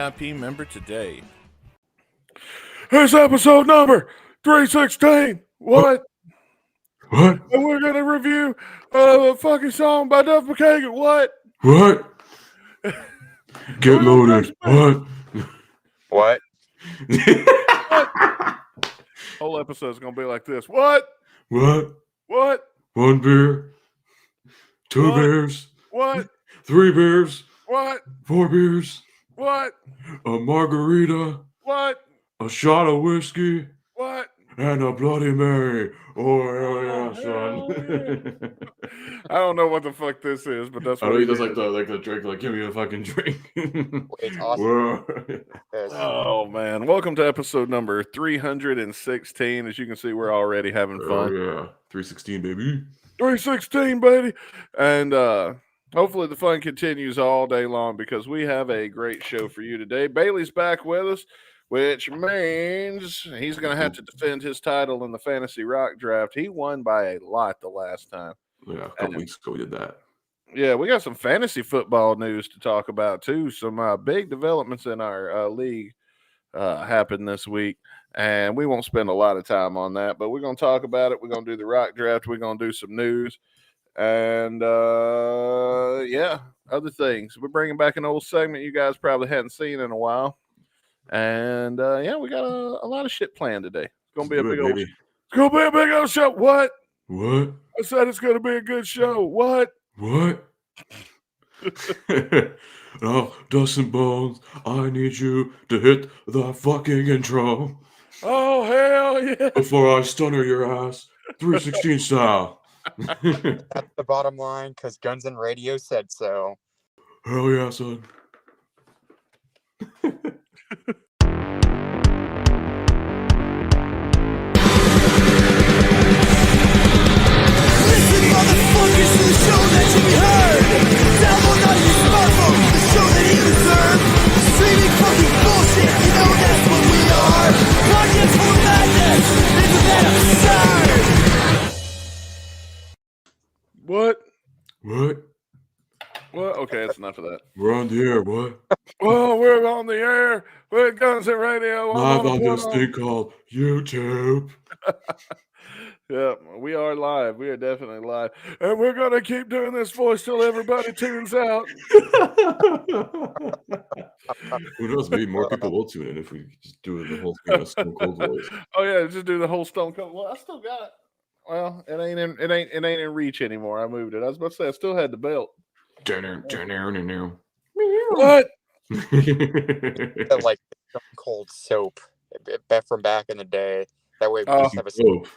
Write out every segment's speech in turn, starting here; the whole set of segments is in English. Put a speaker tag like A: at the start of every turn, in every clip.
A: VIP member today.
B: It's episode number 316. What?
C: What?
B: And we're going to review a fucking song by Duff McKagan. What?
C: What? Get loaded. What?
D: What?
B: Whole episode's going to be like this. What?
C: What?
B: What?
C: 1 beer. 2
B: What?
C: beers.
B: What?
C: 3 beers.
B: What?
C: 4 beers.
B: What?
C: A margarita.
B: What?
C: A shot of whiskey.
B: What?
C: And a Bloody Mary. Oh, hell yeah,
B: hell
C: son.
B: I don't know what the fuck this is, but that's
C: I
B: what
C: know
B: he
C: he does
B: did.
C: like the drink, like give me a fucking drink.
D: It's awesome. Yes.
B: Oh man, welcome to episode number 316. As you can see, we're already having fun.
C: Oh yeah, 316 baby.
B: 316, baby. And hopefully the fun continues all day long because we have a great show for you today. Bailey's back with us, which means he's going to have to defend his title in the Fantasy Rock Draft. He won by a lot the last time.
C: Yeah, a couple weeks ago we did that.
B: Yeah, we got some fantasy football news to talk about too. Some big developments in our league happened this week. And we won't spend a lot of time on that, but we're going to talk about it. We're going to do the Rock Draft. We're going to do some news. And, other things. We're bringing back an old segment you guys probably hadn't seen in a while. And, we got a lot of shit planned today. It's going to be a big old
C: baby.
B: It's going to be a big old show. What?
C: What?
B: I said it's going to be a good show. What?
C: What? Oh, Dustin Bones, I need you to hit the fucking intro
B: Oh, hell yeah.
C: before I stunner your ass 316 style.
D: That's the bottom line, because Guns N' Radio said so.
C: Hell yeah, son.
E: Listen, motherfuckers, to the show that you heard. Download on your smartphone the show that you deserve. Streaming fucking bullshit, you know that's what we are. Podcast full of madness, isn't that absurd?
B: What?
C: What?
B: What? Okay, that's enough of that.
C: We're on the air, what?
B: Oh, we're on the air with Guns N' Radio.
C: Live on this thing called YouTube.
B: Yeah, we are live. We are definitely live. And we're going to keep doing this voice till everybody tunes out.
C: Who knows? Maybe more people will tune in if we just do the whole thing on a Stone Cold voice.
B: Oh, yeah, just do the whole Stone Cold. Well, I still got it. Well, it ain't in reach anymore. I moved it. I was about to say I still had the belt. What?
D: Like Stone Cold soap from back in the day. That way we just have a soap.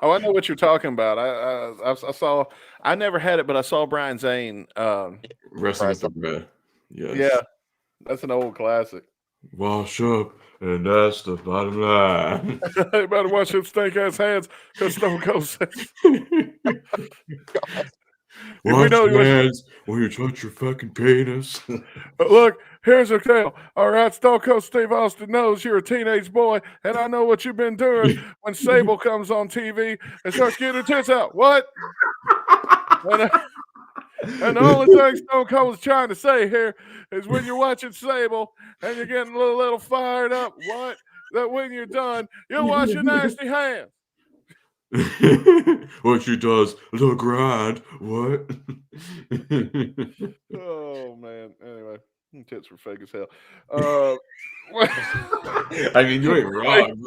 B: Oh, I know what you're talking about. I saw. I never had it, but I saw Brian Zane.
C: Wrestling with the bread. Yes.
B: Yeah, that's an old classic.
C: Wash up, and that's the bottom line.
B: You better wash them stink ass hands, because Stone Cold says.
C: Wash your hands when you touch your fucking penis.
B: But look, here's the tale. All right, Stone Cold Steve Austin knows you're a teenage boy, and I know what you've been doing when Sable comes on TV and starts getting her tits out. What? And the only thing Stone Cold is trying to say here is when you're watching Sable and you're getting a little fired up, what? That when you're done, you'll wash your nasty hands.
C: What she does, the grind. What?
B: Oh man. Anyway, tits were fake as hell.
C: I mean, you ain't wrong.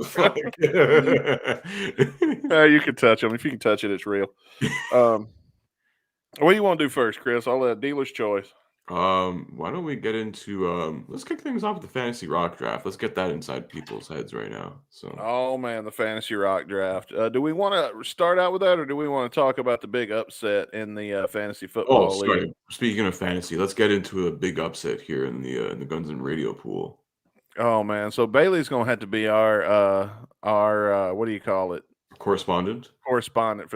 B: You can touch them. If you can touch it, it's real. What do you want to do first, Chris? I'll let dealer's choice.
C: Why don't we get into let's kick things off with the Fantasy Rock Draft. Let's get that inside people's heads right now. So
B: Oh man, the Fantasy Rock Draft. Do we want to start out with that, or do we want to talk about the big upset in the fantasy football league?
C: sorry. Speaking of fantasy, let's get into a big upset here in the Guns N' Radio pool.
B: Oh man, so Bailey's gonna have to be our what do you call it?
C: Correspondent
B: For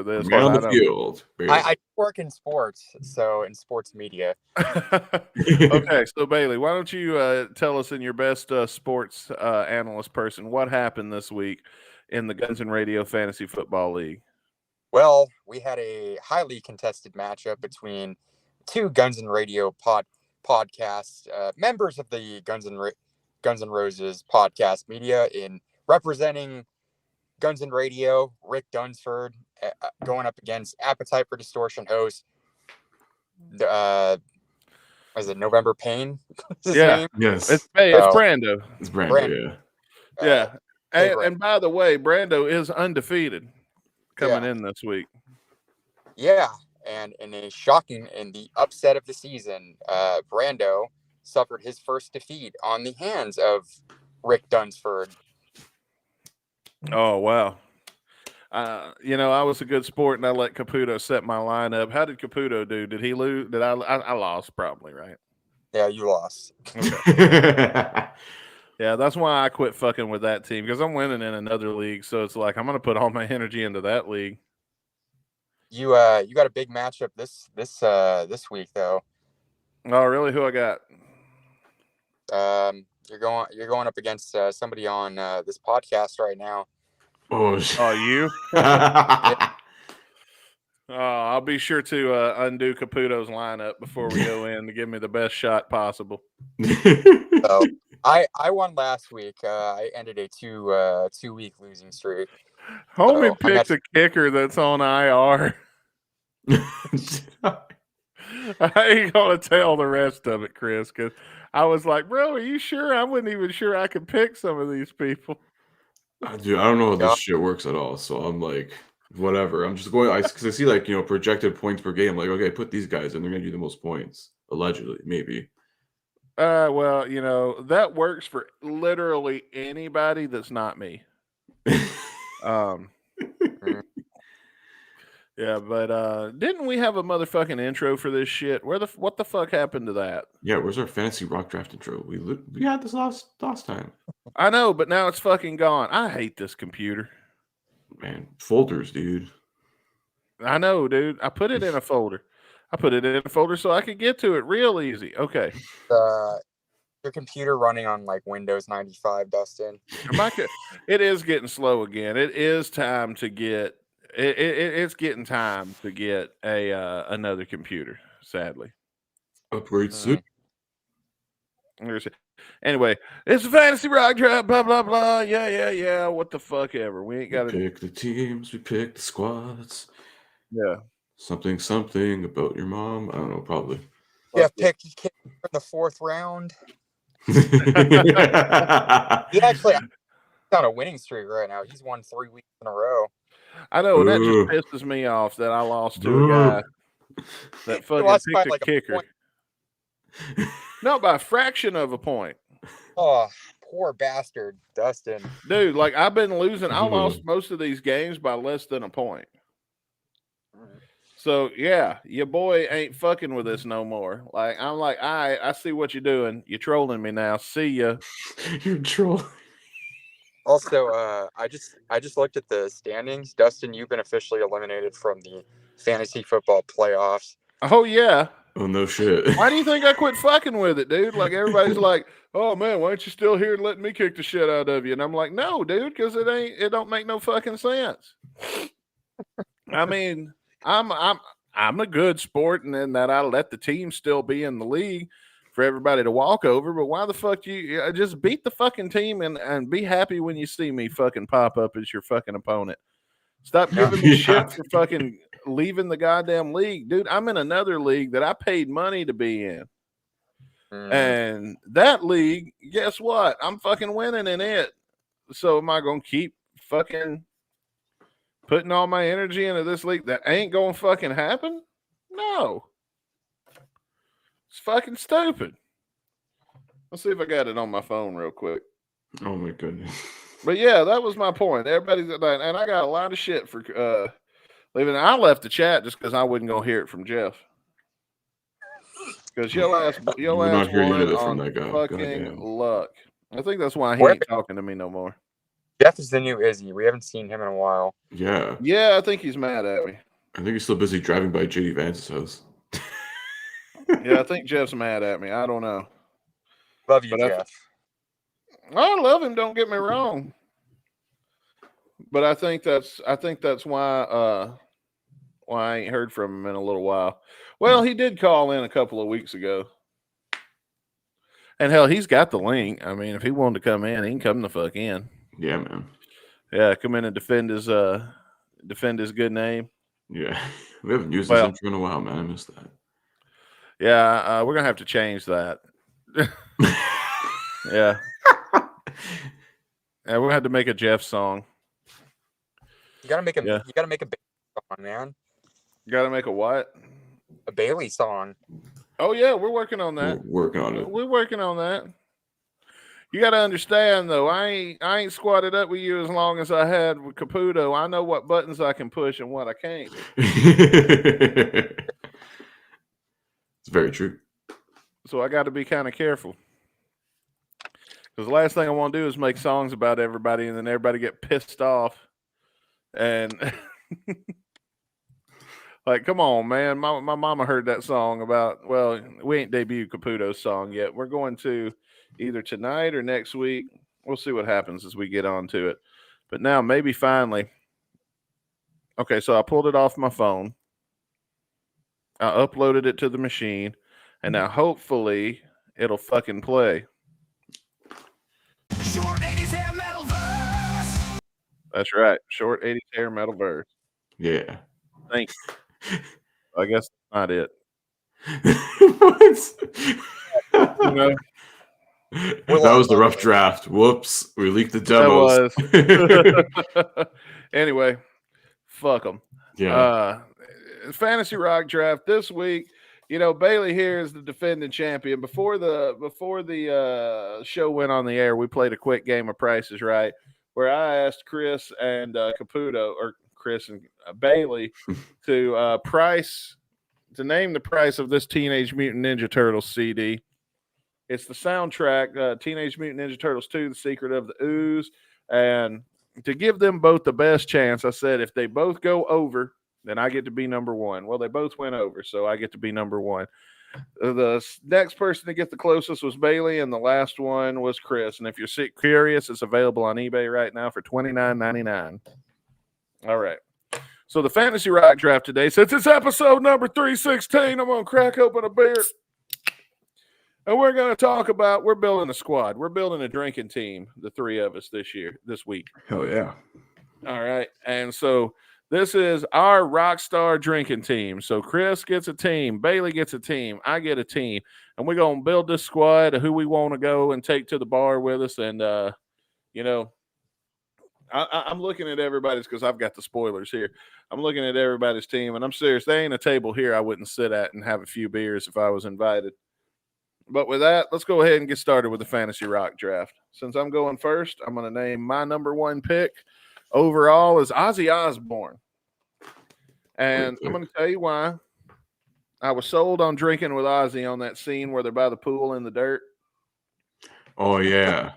B: this.
C: Man on the field.
D: I work in sports, so in sports media.
B: Okay, so Bailey, why don't you tell us in your best sports analyst person what happened this week in the Guns N' Radio Fantasy Football League?
D: Well, we had a highly contested matchup between two Guns N' Radio podcast, members of the Guns N' Roses podcast media, in representing Guns N' Radio, Rick Dunsford, going up against Appetite for Distortion host, is it November Pain? His name?
C: Yes.
B: It's
D: Oh.
B: Brando.
C: It's Brando,
D: Brando.
B: Yeah.
D: Hey,
B: And by the way, Brando is undefeated coming
D: Yeah.
B: in this week.
D: Yeah, and in the upset of the season, Brando suffered his first defeat on the hands of Rick Dunsford.
B: Oh, wow. I was a good sport and I let Caputo set my lineup. How did Caputo do? Did he lose? Did I lost probably, right?
D: Yeah, you lost.
B: Yeah, that's why I quit fucking with that team because I'm winning in another league. So it's like I'm gonna put all my energy into that league.
D: You got a big matchup this week though.
B: Oh, really? Who I got?
D: You're going up against somebody on this podcast right now.
C: Oh,
B: you? I'll be sure to undo Caputo's lineup before we go in to give me the best shot possible.
D: So I won last week. I ended a 2-week losing streak.
B: Homie
D: So,
B: picked a kicker that's on IR. I ain't gonna tell the rest of it, Chris, because I was like, bro, are you sure? I wasn't even sure I could pick some of these people.
C: Dude, I don't know how this shit works at all. So I'm like, whatever. I'm just going because I see like projected points per game. Like, okay, put these guys in. They're gonna do the most points. Allegedly, maybe.
B: Well, that works for literally anybody that's not me. Yeah, but didn't we have a motherfucking intro for this shit? What the fuck happened to that?
C: Yeah, where's our fantasy rock draft intro? We had this last time.
B: I know, but now it's fucking gone. I hate this computer.
C: Man, folders, dude.
B: I know, dude. I put it in a folder. So I could get to it real easy. Okay.
D: Your computer running on like Windows 95, Dustin?
B: It is getting slow again. It is time to get. It's getting time to get another computer. Sadly.
C: Upgrade soon.
B: Anyway, it's a fantasy rock draft. Blah blah blah. Yeah. What the fuck ever. We ain't got to
C: pick the teams. We pick the squads.
B: Yeah.
C: Something about your mom. I don't know. Probably.
D: Yeah, pick in the 4th round. He actually on a winning streak right now. He's won 3 weeks in a row.
B: I know, and that just pisses me off that I lost to a guy that fucking picked a kicker. Not by a fraction of a point.
D: Oh, poor bastard, Dustin.
B: Dude, like I've been losing. I lost most of these games by less than a point. So yeah, your boy ain't fucking with us no more. Like I'm like, I see what you're doing. You're trolling me now. See ya.
C: You're trolling.
D: Also, I just looked at the standings. Dustin, you've been officially eliminated from the fantasy football playoffs.
B: Oh yeah.
C: Oh no shit.
B: Why do you think I quit fucking with it, dude? Like everybody's like, oh man, why aren't you still here and letting me kick the shit out of you? And I'm like, no, dude, because it don't make no fucking sense. I mean, I'm a good sport, and then that I let the team still be in the league for everybody to walk over. But why the fuck you just beat the fucking team and be happy when you see me fucking pop up as your fucking opponent? Stop giving me shit for fucking leaving the goddamn league, dude. I'm in another league that I paid money to be in, and that league, guess what? I'm fucking winning in it. So am I gonna keep fucking putting all my energy into this league that ain't gonna fucking happen? No. It's fucking stupid. Let's see if I got it on my phone real quick.
C: Oh my goodness.
B: But yeah, that was my point. Everybody's and I got a lot of shit for leaving. I left the chat just because I wasn't gonna hear it from Jeff. Because your ass
C: not hearing
B: won
C: anything from
B: on
C: that guy.
B: fucking
C: Goddamn.
B: luck. I think that's why he ain't talking to me no more.
D: Jeff is the new Izzy. We haven't seen him in a while.
C: Yeah.
B: Yeah, I think he's mad at me.
C: I think he's still busy driving by JD Vance's house.
B: Yeah, I think Jeff's mad at me. I don't know.
D: Love you, Jeff.
B: I love him. Don't get me wrong. But I think that's why I ain't heard from him in a little while. Well, he did call in a couple of weeks ago. And hell, he's got the link. I mean, if he wanted to come in, he can come the fuck in.
C: Yeah, man.
B: Yeah, come in and defend his good name.
C: Yeah, we haven't used this intro in a while, man. I missed that.
B: Yeah, we're gonna have to change that. Yeah. Yeah, we're gonna have to make a Jeff song.
D: You gotta make a Bailey song, man.
B: You gotta make a what?
D: A Bailey song.
B: Oh yeah, we're working on that.
C: We're working on it.
B: We're working on that. You got to understand, though, I ain't squatted up with you as long as I had with Caputo. I know what buttons I can push and what I can't.
C: It's very true.
B: So I got to be kind of careful. Because the last thing I want to do is make songs about everybody and then everybody get pissed off. And like, come on, man. My mama heard that song about, well, we ain't debuted Caputo's song yet. We're going to either tonight or next week. We'll see what happens as we get on to it. But now maybe finally. Okay, so I pulled it off my phone. I uploaded it to the machine. And now hopefully it'll fucking play.
E: Short 80s hair metal verse.
B: That's right. Short 80s hair metal verse.
C: Yeah.
B: Thank you. I guess that's not it.
C: What?
B: You know?
C: That was the rough draft. Whoops. We leaked the demos.
B: That was. Anyway, fuck them.
C: Yeah.
B: Fantasy Rock draft this week. You know, Bailey here is the defending champion. Before the show went on the air, we played a quick game of Price is Right, where I asked Chris and Caputo, or Chris and Bailey, to name the price of this Teenage Mutant Ninja Turtles CD. It's the soundtrack, Teenage Mutant Ninja Turtles 2, The Secret of the Ooze. And to give them both the best chance, I said if they both go over, then I get to be number one. Well, they both went over, so I get to be number one. The next person to get the closest was Bailey, and the last one was Chris. And if you're curious, it's available on eBay right now for $29.99. All right. So the Fantasy Rock draft today, since it's episode number 316, I'm going to crack open a beer. And we're going to talk about, we're building a squad. We're building a drinking team, the three of us this week.
C: Hell yeah.
B: All right. And so this is our rock star drinking team. So Chris gets a team. Bailey gets a team. I get a team. And we're going to build this squad of who we want to go and take to the bar with us. And, you know, I'm looking at everybody's because I've got the spoilers here. I'm looking at everybody's team. And I'm serious. There ain't a table here I wouldn't sit at and have a few beers if I was invited. But with that, let's go ahead and get started with the Fantasy Rock draft. Since I'm going first, I'm going to name my number one pick overall is Ozzy Osbourne. And I'm going to tell you why. I was sold on drinking with Ozzy on that scene where they're by the pool in the dirt.
C: Oh, yeah.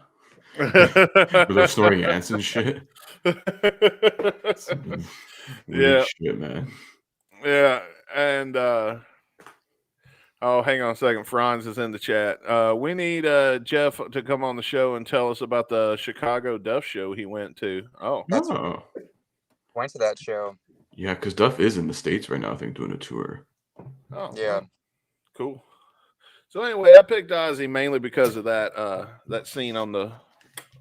C: Where they're snorting ants and shit.
B: Yeah.
C: Shit, man.
B: Yeah. And, oh, hang on a second. Franz is in the chat. We need Jeff to come on the show and tell us about the Chicago Duff show he went to. Oh.
D: Went to that show.
C: Yeah, because Duff is in the States right now, I think, doing a tour.
B: Oh.
D: Yeah.
B: Cool. So anyway, I picked Ozzy mainly because of that that scene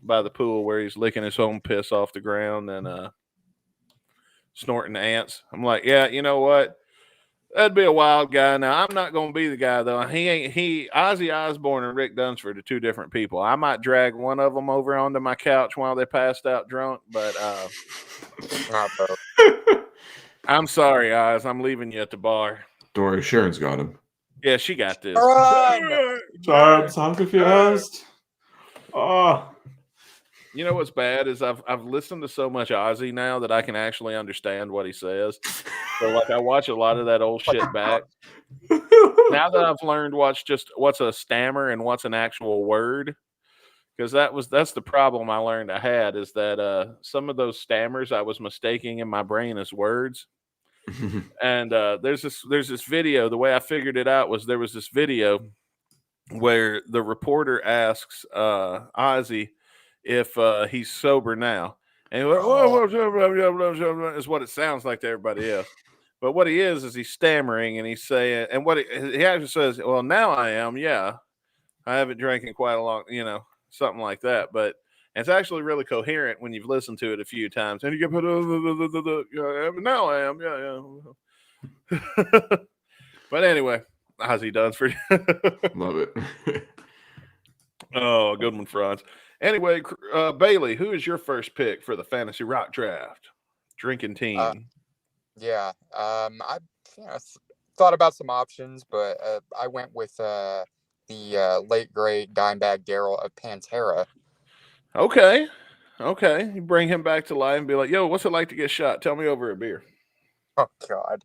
B: by the pool where he's licking his own piss off the ground and snorting ants. I'm like, yeah, you know what? That'd be a wild guy. Now, I'm not going to be the guy, though. Ozzy Osbourne and Rick Dunsford are two different people. I might drag one of them over onto my couch while they passed out drunk, but I'm sorry, Oz. I'm leaving you at the bar.
C: Don't worry, Sharon's got him.
B: Yeah, she got this.
C: Sorry, I'm confused. Oh.
B: You know what's bad is I've listened to so much Ozzy now that I can actually understand what he says. So like I watch a lot of that old shit back. Now that I've learned what's a stammer and what's an actual word, because that's the problem I learned I had is that some of those stammers I was mistaking in my brain as words. And there's this video. The way I figured it out was there was this video where the reporter asks Ozzy if he's sober now. And is what it sounds like to everybody else. But what he is he's stammering and he's saying, and what he actually says, well, now I am, yeah. I haven't drank in quite a long, something like that. But it's actually really coherent when you've listened to it a few times. And you get, now I am, yeah. But anyway, Ozzy Dunsford.
C: Love it.
B: Oh, good one, Franz. Anyway, Bailey, who is your first pick for the Fantasy Rock Draft? Drinking team.
D: Yeah. I thought about some options, but I went with the late great Dimebag Darrell of Pantera.
B: Okay. You bring him back to life and be like, yo, what's it like to get shot? Tell me over a beer.
D: Oh God.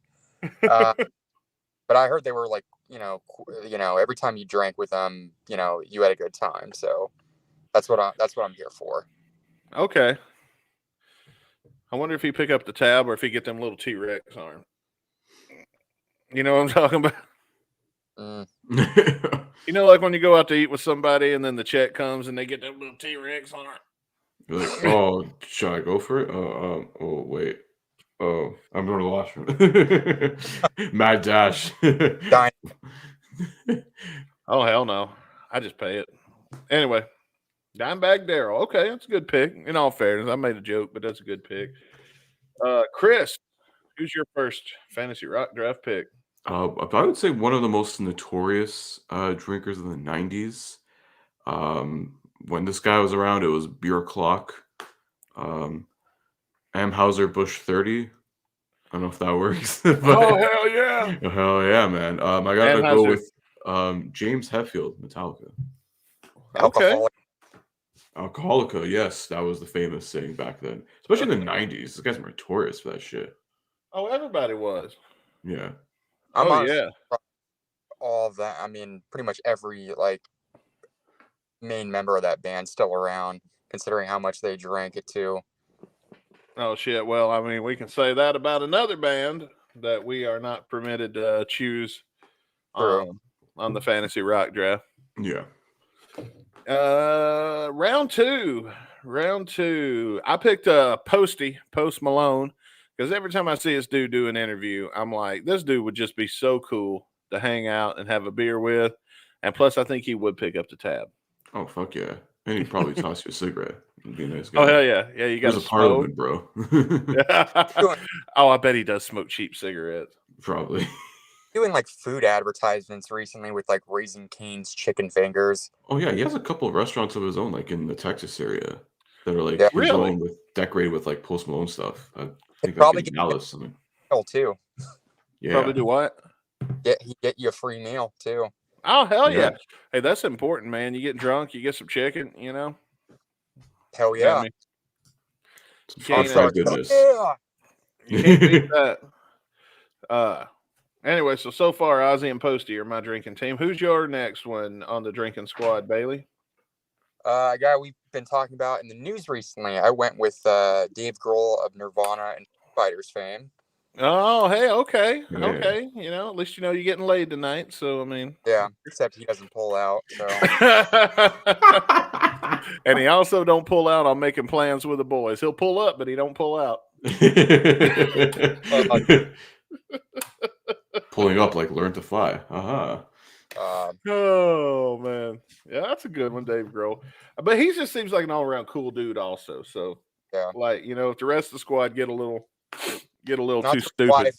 D: But I heard they were like, every time you drank with them, you had a good time. So that's what I'm here for.
B: Okay. I wonder if he pick up the tab or if he get them little T-Rex on him. You know what I'm talking about? Like when you go out to eat with somebody and then the check comes and they get that little T-Rex on it.
C: You're like, oh, should I go for it? Oh, wait. Oh, I'm going to the washroom. Mad dash.
B: Oh, hell no. I just pay it. Anyway, Dimebag Darrell. Okay, that's a good pick. In all fairness, I made a joke, but that's a good pick. Chris, who's your first Fantasy Rock Draft pick?
C: I would say one of the most notorious drinkers in the 90s. When this guy was around, it was Beer Clock. Amhauser Busch 30. I don't know if that works.
B: But, oh, hell yeah.
C: Hell yeah, man. I got to go with James Hetfield, Metallica.
B: Okay.
C: Alcoholica, yes. That was the famous saying back then. Especially in the 90s. These guys were notorious for that shit.
B: Oh, everybody was.
C: Yeah.
B: Yeah.
D: All of that. I mean, pretty much every, main member of that band still around, considering how much they drank it too.
B: Oh shit! Well, I mean, we can say that about another band that we are not permitted to choose on the Fantasy Rock Draft.
C: Yeah.
B: Round two. I picked Post Malone, because every time I see this dude do an interview, I'm like, this dude would just be so cool to hang out and have a beer with, and plus, I think he would pick up the tab.
C: Oh fuck yeah! And he'd probably toss you a cigarette. He'd be a nice guy.
B: Oh hell yeah! Yeah, you got
C: a Parliament, bro.
B: Oh, I bet he does smoke cheap cigarettes.
C: Probably.
D: Doing food advertisements recently with Raising Cane's chicken fingers.
C: Oh yeah, he has a couple of restaurants of his own, in the Texas area, that are
B: really
C: decorated with Post Malone stuff. I think
D: probably
C: in Dallas something.
D: Too.
B: Yeah. Probably do what?
D: He get you a free meal too.
B: Oh hell yeah! Hey, that's important, man. You get drunk, you get some chicken,
D: Hell yeah!
C: Goodness.
B: You can't beat that. Anyway, so far, Ozzy and Posty are my drinking team. Who's your next one on the drinking squad, Bailey?
D: A guy we've been talking about in the news recently. I went with Dave Grohl of Nirvana and Fighters fame.
B: Oh, hey, okay. Okay. At least you're getting laid tonight. So, I mean.
D: Yeah, except he doesn't pull out. So.
B: And he also don't pull out on making plans with the boys. He'll pull up, but he don't pull out.
C: Pulling up Learn to Fly.
B: Oh, man. Yeah, that's a good one, Dave Grohl. But he just seems like an all-around cool dude also. So,
D: yeah.
B: If the rest of the squad get a little
D: Not
B: too stupid.
D: Wife,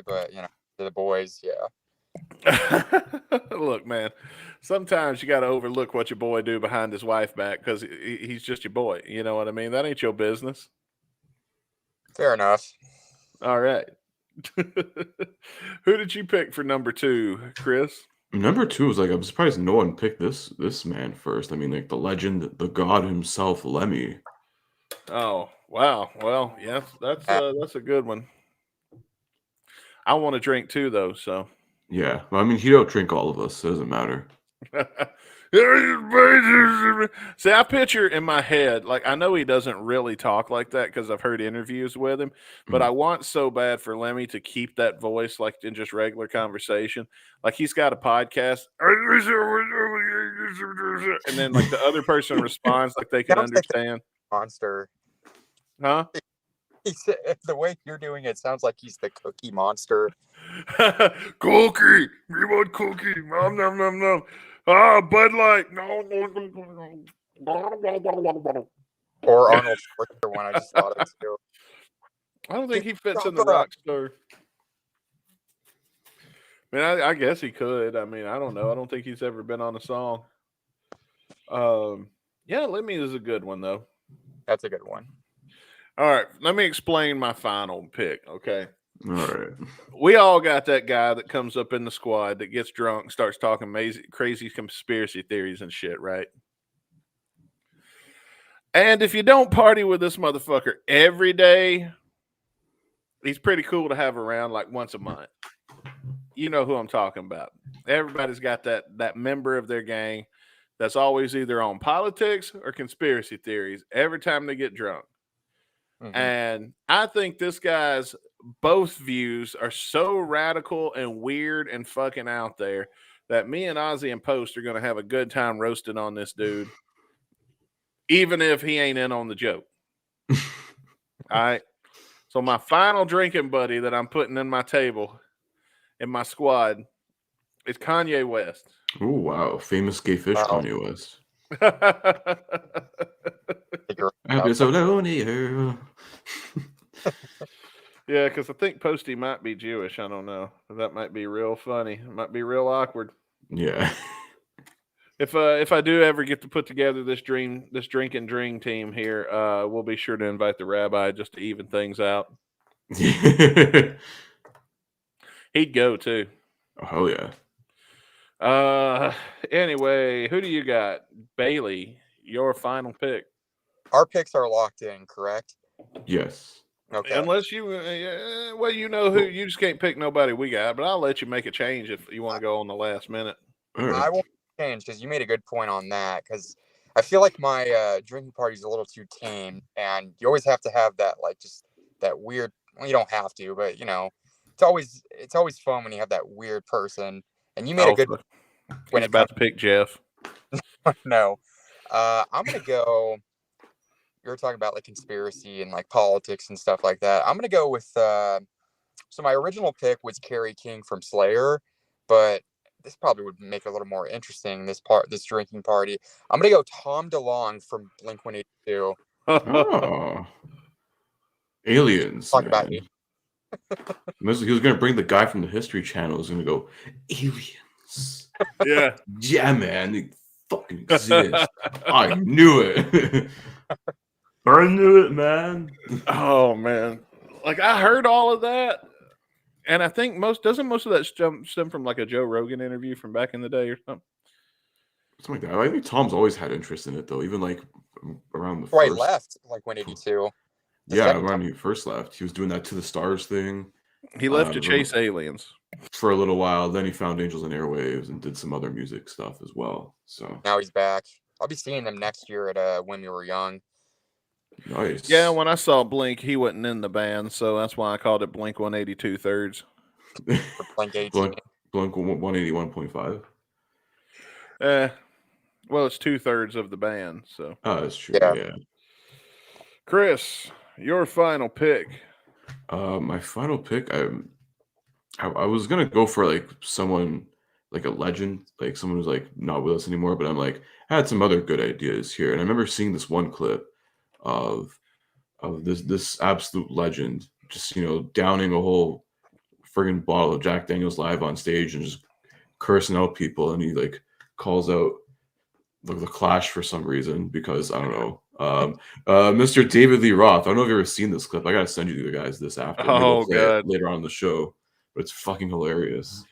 D: but, the boys, yeah.
B: Look, man, sometimes you got to overlook what your boy do behind his wife back because he's just your boy. You know what I mean? That ain't your business.
D: Fair enough.
B: All right. Who did you pick for number 2, Chris?
C: Number 2 was I'm surprised no one picked this man first. I mean, the legend, the god himself, Lemmy.
B: Oh, wow. Well, yes, that's a good one. I want to drink too, though, so.
C: Yeah. Well, I mean, he don't drink all of us, so it doesn't matter.
B: See, I picture in my head, I know he doesn't really talk like that because I've heard interviews with him, but I want so bad for Lemmy to keep that voice in just regular conversation. He's got a podcast, and then the other person responds they can understand.
D: Monster.
B: Huh?
D: He said, the way you're doing it sounds like he's the Cookie Monster.
B: Cookie! We want cookie! Nom nom nom nom. Oh, Bud Light. No.
D: Or Arnold Schwarzenegger one. I just thought of too.
B: I don't think he fits in the rock star. I mean, I guess he could. I mean, I don't know. I don't think he's ever been on a song. Yeah, Lemmy is a good one though.
D: That's a good one.
B: All right, let me explain my final pick. Okay.
C: All right.
B: We all got that guy that comes up in the squad that gets drunk, starts talking crazy conspiracy theories and shit, right? And if you don't party with this motherfucker every day, he's pretty cool to have around like once a month. You know who I'm talking about. Everybody's got that member of their gang that's always either on politics or conspiracy theories every time they get drunk.
D: Mm-hmm.
B: And I think this guy's both views are so radical and weird and fucking out there that me and Ozzy and Post are going to have a good time roasting on this dude, even if he ain't in on the joke. All right. So my final drinking buddy that I'm putting in my table in my squad is Kanye West.
C: Oh wow, famous gay fish
D: Wow.
C: Kanye West.
D: Figure
C: Happy
D: out
C: so lonely.
B: Yeah, because I think Posty might be Jewish. I don't know. That might be real funny. It might be real awkward.
C: Yeah.
B: If I do ever get to put together this drink and dream team here, we'll be sure to invite the rabbi just to even things out. He'd go too.
C: Oh hell yeah.
B: Anyway, who do you got? Bailey, your final pick.
D: Our picks are locked in, correct?
C: Yes.
D: Okay.
B: Unless you, well, you know who, you just can't pick nobody we got, but I'll let you make a change if you want to go on the last minute.
C: All right.
D: I won't change because you made a good point on that. Because I feel like my drinking party is a little too tame, and you always have to have that, like, just that weird. Well, you don't have to, but you know, it's always fun when you have that weird person. And you made a good.
B: When it's about to pick Jeff.
D: No, I'm gonna go. You were talking about like conspiracy and like politics and stuff like that. I'm gonna go with. So my original pick was Kerry King from Slayer, but this probably would make it a little more interesting. This drinking party. I'm gonna go Tom DeLonge from Blink-182.
C: Oh. Aliens.
D: Talk
C: Man.
D: about it.
C: He was gonna bring the guy from the History Channel. He was gonna go aliens.
B: Yeah.
C: Yeah, man. They fucking exist. I knew it. I knew it, man.
B: Oh man, like I heard all of that, and I think most of that stem from like a Joe Rogan interview from back in the day or something.
C: Something like that. I think Tom's always had interest in it though, even like around the
D: Before he
C: first.
D: left, like 182.
C: Yeah, when he first left, he was doing that To the Stars thing.
B: He left to chase aliens
C: for a little while. Then he found Angels and Airwaves and did some other music stuff as well. So
D: now he's back. I'll be seeing them next year at When We Were Young.
C: Nice.
B: Yeah, when I saw Blink, he wasn't in the band, so that's why I called it Blink 182 thirds.
D: Blink 18.
C: Blink 181.5.
B: Well, it's 2/3 of the band, so.
C: Oh, that's true. Yeah.
B: Chris, your final pick.
C: My final pick, I was gonna go for like someone like a legend, like someone who's like not with us anymore, but I'm like, I had some other good ideas here. And I remember seeing this one clip of this absolute legend just, downing a whole friggin' bottle of Jack Daniels live on stage and just cursing out people, and he like calls out the Clash for some reason because I don't know. Mr. David Lee Roth. I don't know if you've ever seen this clip. I gotta send you guys this after.
B: Oh god!
C: Later on in the show, but it's fucking hilarious.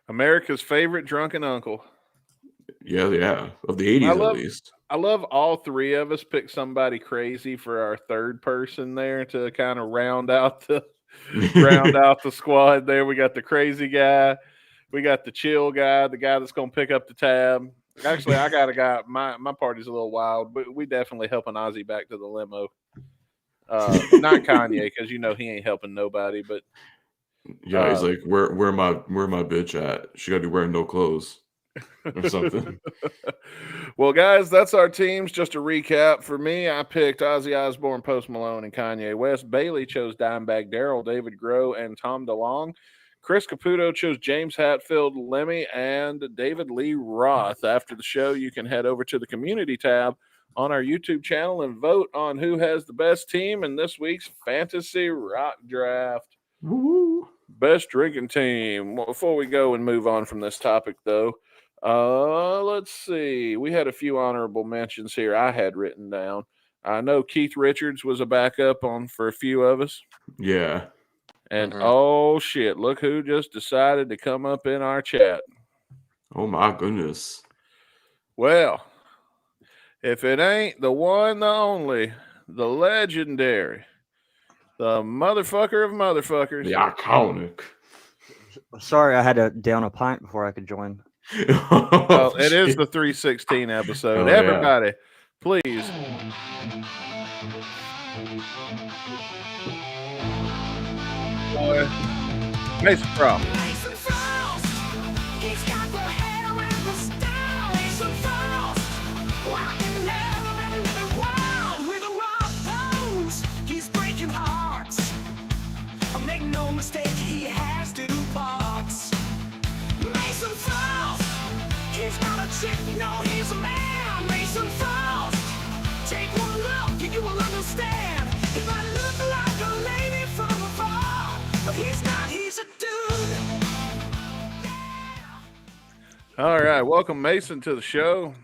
B: America's favorite drunken uncle.
C: Yeah, of the 80s at least.
B: I love all three of us pick somebody crazy for our third person there to kind of round out the squad. There, we got the crazy guy, we got the chill guy, the guy that's gonna pick up the tab. Actually, I got a guy. My party's a little wild, but we definitely helping Ozzy back to the limo. Not Kanye, because he ain't helping nobody. But
C: yeah, he's like, where my bitch at? She got to be wearing no clothes or something.
B: Well, guys, that's our teams. Just a recap for me, I picked Ozzy Osbourne, Post Malone, and Kanye West. Bailey chose Dimebag Darrell, David Grohl, and Tom DeLonge. Chris Caputo chose James Hatfield, Lemmy, and David Lee Roth. After the show, you can head over to the community tab on our YouTube channel and vote on who has the best team in this week's Fantasy Rock Draft.
C: Woo.
B: Best drinking team. Well, before we go and move on from this topic, though, let's see. We had a few honorable mentions here I had written down. I know Keith Richards was a backup on for a few of us.
C: Yeah.
B: And oh shit, look who just decided to come up in our chat.
C: Oh my goodness.
B: Well, if it ain't the one, the only, the legendary, the motherfucker of motherfuckers.
C: The iconic.
A: Sorry, I had to down a pint before I could join.
B: Well, it is the 316 episode.
C: Oh,
B: Everybody, please. Mason Prop.
E: Mason Frost, he's got the head around the style. Mason Frost, walking down in the wild with the rock bones. He's breaking hearts. Make no mistake, he has two parts. Mason Frost, he's got a chick, you know he's a man. Mason Frost, take one look and you will understand. He might look like a lady from afar, but he's not, he's a dude.
B: All right, welcome Mason to the show.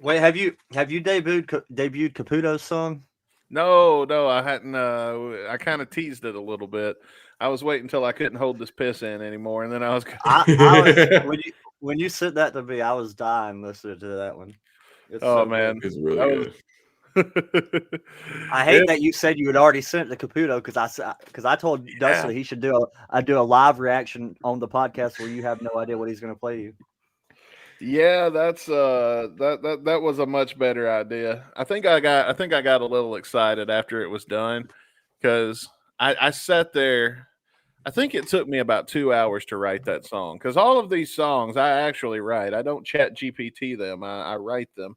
A: Wait, have you debuted Caputo's song?
B: No, I hadn't. I kind of teased it a little bit. I was waiting until I couldn't hold this piss in anymore, and then I was.
A: I was when you sent that to me, I was dying listening to that one. It's
B: Oh
A: so
B: man,
C: It's really good.
A: I hate that you said you had already sent it to Caputo because I told Dustin he should do a live reaction on the podcast where you have no idea what he's going to play you.
B: Yeah, that's that was a much better idea. I think I got a little excited after it was done because I sat there. I think it took me about 2 hours to write that song because all of these songs I actually write. I don't chat GPT them. I write them,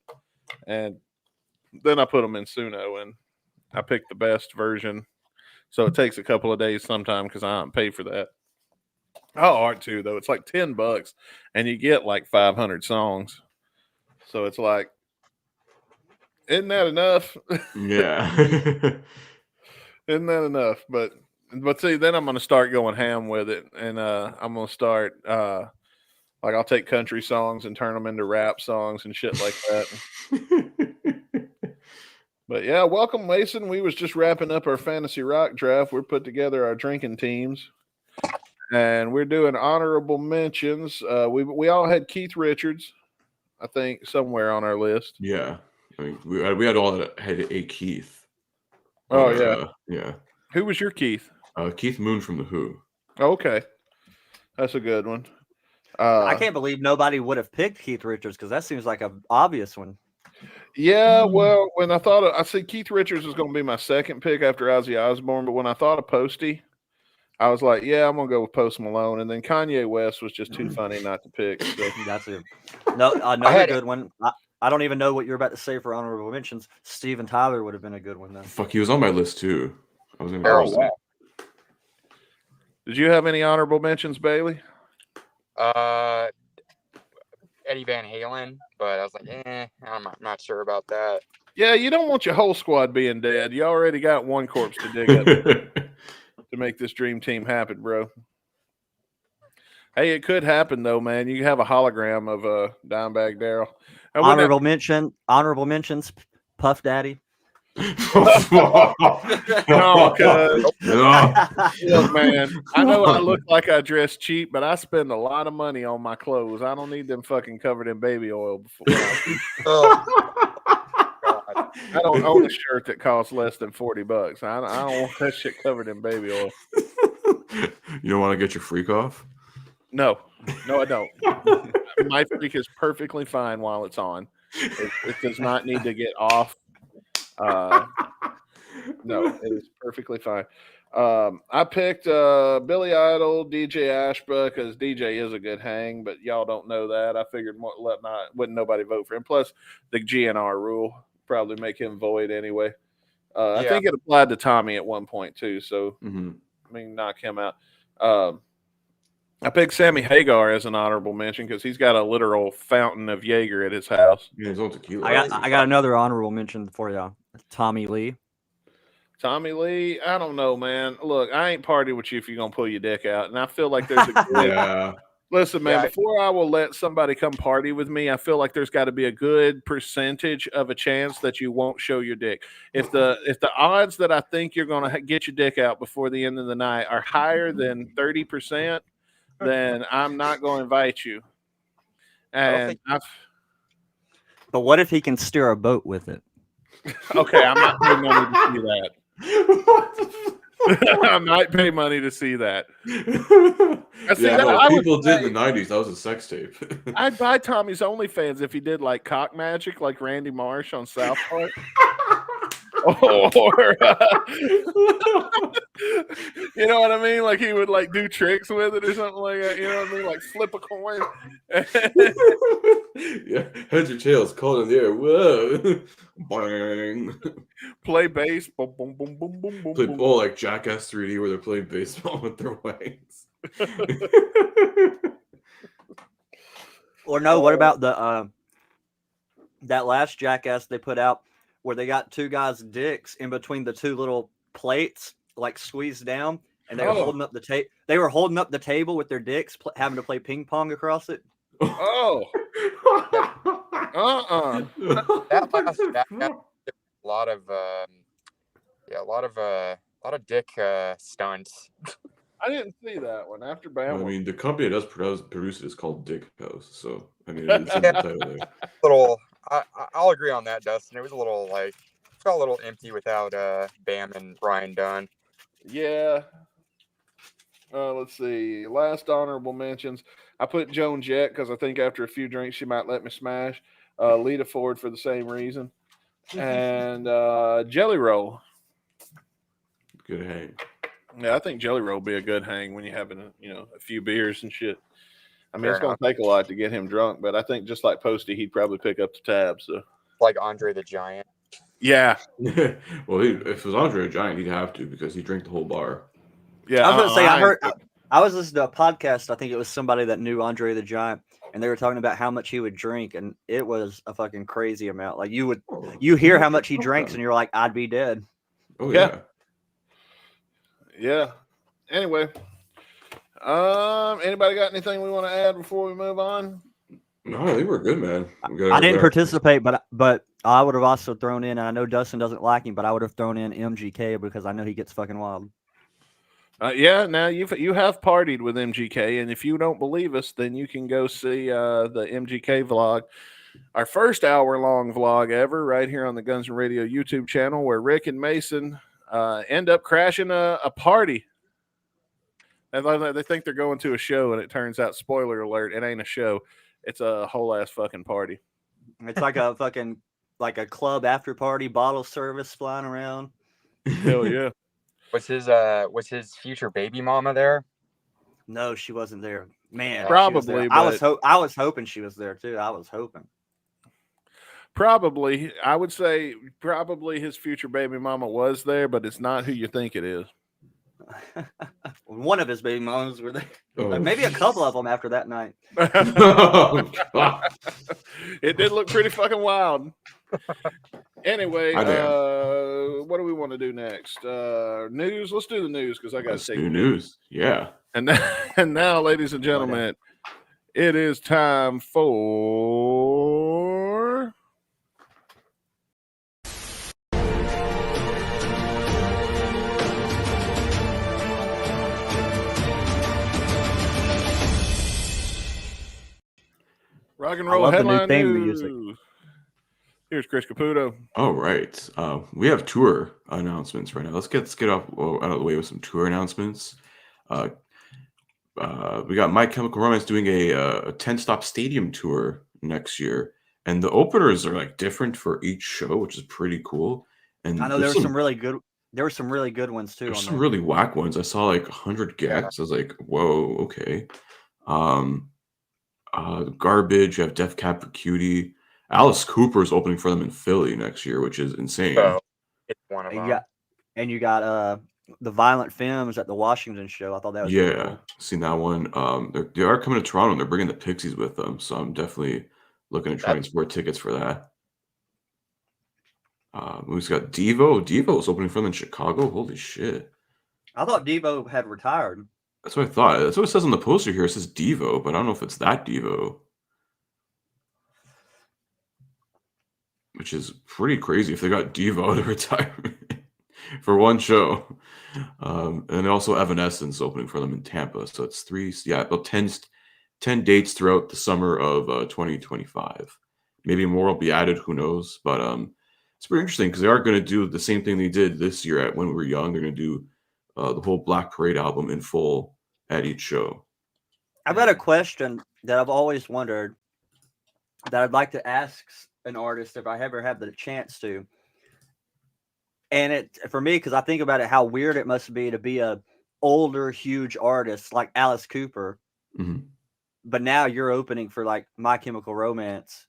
B: and then I put them in Suno and I pick the best version. So it takes a couple of days sometime because I don't pay for that. Oh, art too though. It's like $10 and you get like 500 songs. So it's like, isn't that enough?
C: Yeah.
B: Isn't that enough? But see, then I'm gonna start going ham with it, and I'm gonna start like I'll take country songs and turn them into rap songs and shit like that. But yeah, welcome Mason. We was just wrapping up our fantasy rock draft. We're put together our drinking teams, and we're doing honorable mentions. We all had Keith Richards, I think, somewhere on our list.
C: Yeah. I mean, we had all that had a Keith.
B: Oh yeah,
C: yeah.
B: Who was your Keith?
C: Keith Moon from The Who.
B: Okay, that's a good one.
A: I can't believe nobody would have picked Keith Richards because that seems like an obvious one.
B: Yeah, well, when I thought I see Keith Richards was going to be my second pick after Ozzy Osbourne, but when I thought of Posty, I was like, yeah, I'm going to go with Post Malone, and then Kanye West was just too funny not to pick. So.
A: That's it. No, another good one. I don't even know what you're about to say for honorable mentions. Steven Tyler would have been a good one then.
C: Fuck, he was on my list too. I was gonna
D: Oh,
C: go
D: wow.
B: Did you have any honorable mentions, Bailey?
D: Eddie Van Halen, but I was like, I'm not sure about that.
B: Yeah, you don't want your whole squad being dead. You already got one corpse to dig up to make this dream team happen, bro. Hey, it could happen though, man. You have a hologram of Dimebag Darrell.
A: Honorable mentions. Puff Daddy.
B: No, because look, man, I know I look like I dress cheap, but I spend a lot of money on my clothes. I don't need them fucking covered in baby oil before.
D: Oh, God.
B: I don't own a shirt that costs less than $40. I don't want that shit covered in baby oil.
C: You don't want to get your freak off?
B: No, I don't. My freak is perfectly fine while it's on. It does not need to get off. No, it is perfectly fine. I picked Billy Idol, DJ Ashba because DJ is a good hang, but y'all don't know that. I figured wouldn't nobody vote for him. Plus, the GNR rule probably make him void anyway. I think it applied to Tommy at one point too, so I mean, knock him out. I picked Sammy Hagar as an honorable mention because he's got a literal fountain of Jaeger at his house.
C: Yeah, his own tequila.
A: I got another honorable mention for you. Tommy Lee.
B: Tommy Lee, I don't know, man. Look, I ain't party with you if you're gonna pull your dick out, and I feel like there's a good.
C: Yeah.
B: Listen, man.
D: Yeah.
B: Before I will let somebody come party with me, I feel like there's got to be a good percentage of a chance that you won't show your dick. If the odds that I think you're gonna get your dick out before the end of the night are higher than 30%, then I'm not going to invite you. And
A: But what if he can steer a boat with it?
B: okay, I might pay money to see that. I might pay money to see that.
C: People did in the 90s. That was a sex tape.
B: I'd buy Tommy's OnlyFans if he did like cock magic, like Randy Marsh on South Park. Or you know what I mean? Like he would like do tricks with it or something like that. You know what I mean? Like flip a coin.
C: Yeah, heads or tails, caught in the air. Whoa, bang.
B: Play bass. Boom, boom, boom, boom, boom, boom.
C: Play
B: boom.
C: ball like Jackass 3D where they're playing baseball with their wings.
A: Or no, what about the that last Jackass they put out where they got two guys' dicks in between the two little plates, like squeezed down, and they were holding up the tape. They were holding up the table with their dicks, having to play ping pong across it.
B: Oh.
D: That last Jackass, a lot of dick stunts.
B: I didn't see that one. After Bama.
C: I mean, the company that does produce it is called Dick House, so I mean, it's in the title there.
D: Little, I'll agree on that, Dustin. It was a little felt a little empty without Bam and Ryan Dunn.
B: Yeah. Let's see. Last honorable mentions. I put Joan Jett because I think after a few drinks she might let me smash. Lita Ford for the same reason. And Jelly Roll.
C: Good hang.
B: Yeah, I think Jelly Roll will be a good hang when you're having a few beers and shit. I mean,
D: Fair
B: it's going to take a lot to get him drunk, but I think just like Posty, he'd probably pick up the tab. So,
D: Like Andre the Giant.
B: yeah.
C: Well, if it was Andre the Giant, he'd have to because he'd drink the whole bar.
B: Yeah,
A: I was gonna say I was listening to a podcast. I think it was somebody that knew Andre the Giant, and they were talking about how much he would drink, and it was a fucking crazy amount. Like you hear how much he drinks, and you're like, I'd be dead.
C: Oh
B: yeah. Yeah. Anyway, anybody got anything we want to add before we move on?
C: No, I think we're good, man.
A: I didn't participate, but I would have also thrown in. And I know Dustin doesn't like him, but I would have thrown in MGK because I know he gets fucking wild.
B: Yeah, now you have partied with MGK, and if you don't believe us, then you can go see the MGK vlog, our first hour-long vlog ever, right here on the Guns and Radio YouTube channel, where Rick and Mason end up crashing a party. And they think they're going to a show, and it turns out, spoiler alert, it ain't a show. It's a whole ass fucking party.
A: It's like a fucking like a club after party, bottle service flying around.
B: Hell yeah.
D: Was his future baby mama there?
A: No, she wasn't there. Man,
B: probably.
A: I was hoping she was there too. I was hoping.
B: Probably, I would say probably his future baby mama was there, but it's not who you think it is.
A: One of his baby mamas were there.
C: Oh.
A: Maybe a couple of them after that night.
B: It did look pretty fucking wild. Anyway, what do we want to do next? News. Let's do the news because I got to say
C: news. Yeah.
B: And now, ladies and gentlemen, it is time for rock and roll headline news. Here's Chris Caputo.
C: All right. We have tour announcements right now. Let's get out of the way with some tour announcements. We got My Chemical Romance doing a 10-stop stadium tour next year. And the openers are like different for each show, which is pretty cool. And
A: I know there were some really good ones too.
C: There's some really whack ones. I saw like 100 Gex. I was like, whoa, okay. Garbage, you have Def Cab for Cutie. Alice Cooper is opening for them in Philly next year, which is insane.
D: So it's one of them.
A: You got the Violent Femmes at the Washington show. I thought that was really
C: Yeah,
A: cool.
C: seen that one. They are coming to Toronto and they're bringing the Pixies with them, so I'm definitely looking to try and support tickets for that. We've got Devo. Devo is opening for them in Chicago. Holy shit.
A: I thought Devo had retired.
C: That's what I thought. That's what it says on the poster here. It says Devo, but I don't know if it's that Devo. Which is pretty crazy if they got Devo to retirement for one show. And also Evanescence opening for them in Tampa. So it's about 10 dates throughout the summer of 2025. Maybe more will be added, who knows? But it's pretty interesting because they are going to do the same thing they did this year when we were young. They're going to do the whole Black Parade album in full at each show.
A: I've got a question that I've always wondered that I'd like to ask an artist if I ever have the chance to. And it for me, because I think about it, how weird it must be to be a older, huge artist like Alice Cooper,
C: Mhm.
A: but now you're opening for like My Chemical Romance,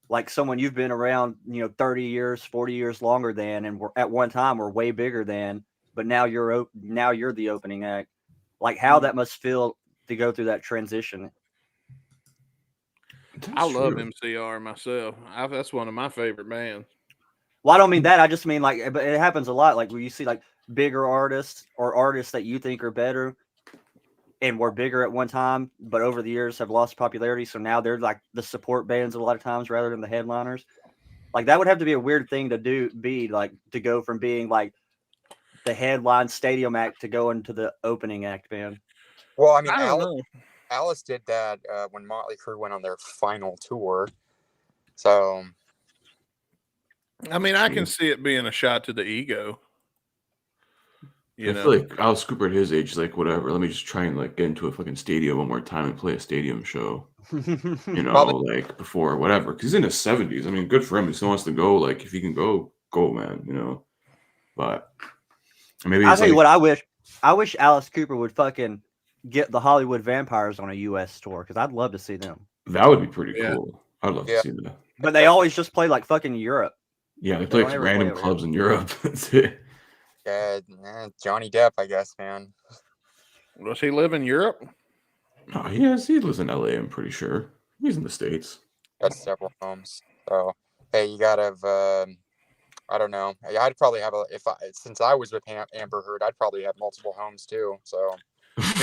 A: like someone you've been around, 30 years, 40 years longer than, and at one time we're way bigger than, but now you're the opening act. Like how that must feel to go through that transition.
B: I love
C: true.
B: MCR myself. That's one of my favorite bands.
A: Well, I don't mean that. I just mean like, but it happens a lot. Like when you see like bigger artists or artists that you think are better and were bigger at one time, but over the years have lost popularity. So now they're like the support bands a lot of times rather than the headliners. Like that would have to be a weird thing to be like to go from being like the headline stadium act to going to the opening act band.
D: Well, I mean,
B: I don't know.
D: Alice did that when Motley Crue went on their final tour. So,
B: I mean, I can see it being a shot to the ego.
C: I feel like Alice Cooper at his age is like, whatever, let me just try and like get into a fucking stadium one more time and play a stadium show. Like before, whatever. Because he's in his 70s. I mean, good for him. He still wants to go. Like, if he can go, man, But maybe
A: I'll
C: it's
A: tell you
C: like,
A: what I wish Alice Cooper would fucking get the Hollywood Vampires on a US tour because I'd love to see them.
C: that would be pretty
B: Yeah.
C: cool. I'd love to see that.
A: But they always just play like fucking Europe.
C: Yeah, they play
A: don't
C: like
A: ever
C: random
A: play over
C: clubs in Europe. That's it.
D: Johnny Depp, I guess, man.
B: Does he live in Europe?
C: No, he lives in LA, I'm pretty sure. He's in the States.
D: Got several homes. So, hey, you gotta have. I don't know. I'd probably have since I was with Amber Heard, I'd probably have multiple homes too. So.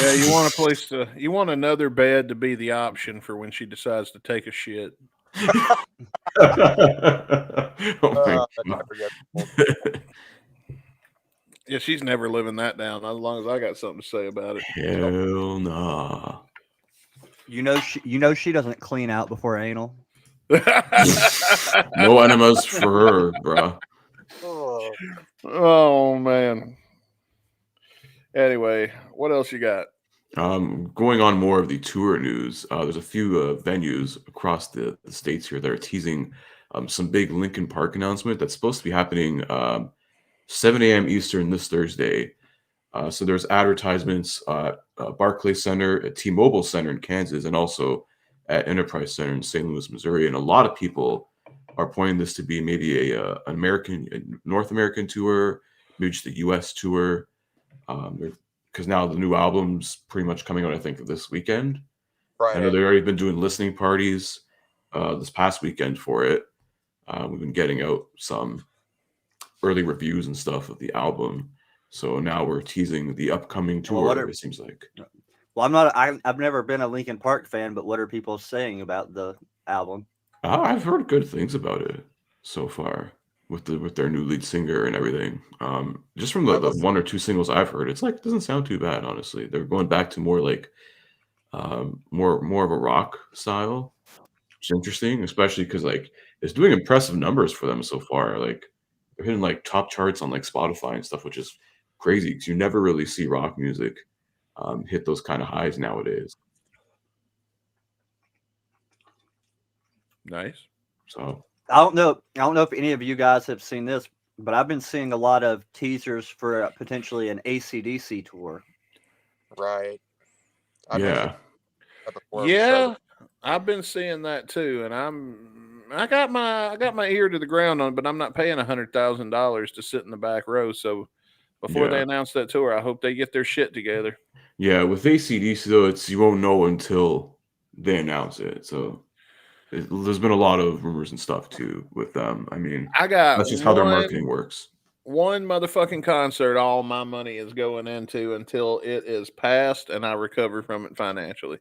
B: Yeah, you want another bed to be the option for when she decides to take a shit.
C: Oh
B: Yeah, she's never living that down. As long as I got something to say about it.
C: Hell nah.
A: She doesn't clean out before anal.
C: No enemas for her, bro.
B: Oh man. Anyway, what else you got?
C: Going on more of the tour news, there's a few venues across the states here that are teasing some big Linkin Park announcement that's supposed to be happening 7 a.m. Eastern this Thursday. So there's advertisements at Barclays Center, at T-Mobile Center in Kansas, and also at Enterprise Center in St. Louis, Missouri. And a lot of people are pointing this to be maybe a North American tour, maybe just a U.S. tour. Because now the new album's pretty much coming out, I think, this weekend.
D: Right.
C: I know they've already been doing listening parties this past weekend for it. We've been getting out some early reviews and stuff of the album. So now we're teasing the upcoming tour, it seems like.
A: Well, I've never been a Linkin Park fan, but what are people saying about the album?
C: I've heard good things about it so far with their new lead singer and everything. Just from the one or two singles I've heard, it's like it doesn't sound too bad, honestly. They're going back to more like more of a rock style, which is interesting, especially because like it's doing impressive numbers for them so far. Like they're hitting like top charts on like Spotify and stuff, which is crazy because you never really see rock music hit those kind of highs nowadays.
B: Nice.
C: So
A: I don't know if any of you guys have seen this, but I've been seeing a lot of teasers for potentially an AC/DC tour.
D: Right.
B: I've been seeing that too, and I got my ear to the ground on it, but I'm not paying $100,000 to sit in the back row. So before they
C: Yeah.
B: announce that tour. I hope they get their shit together.
C: Yeah, with AC/DC though, you won't know until they announce it. So there's been a lot of rumors and stuff too with them. I mean,
B: I got
C: that's just how their marketing works.
B: one motherfucking concert all my money is going into until it is passed and I recover from it financially.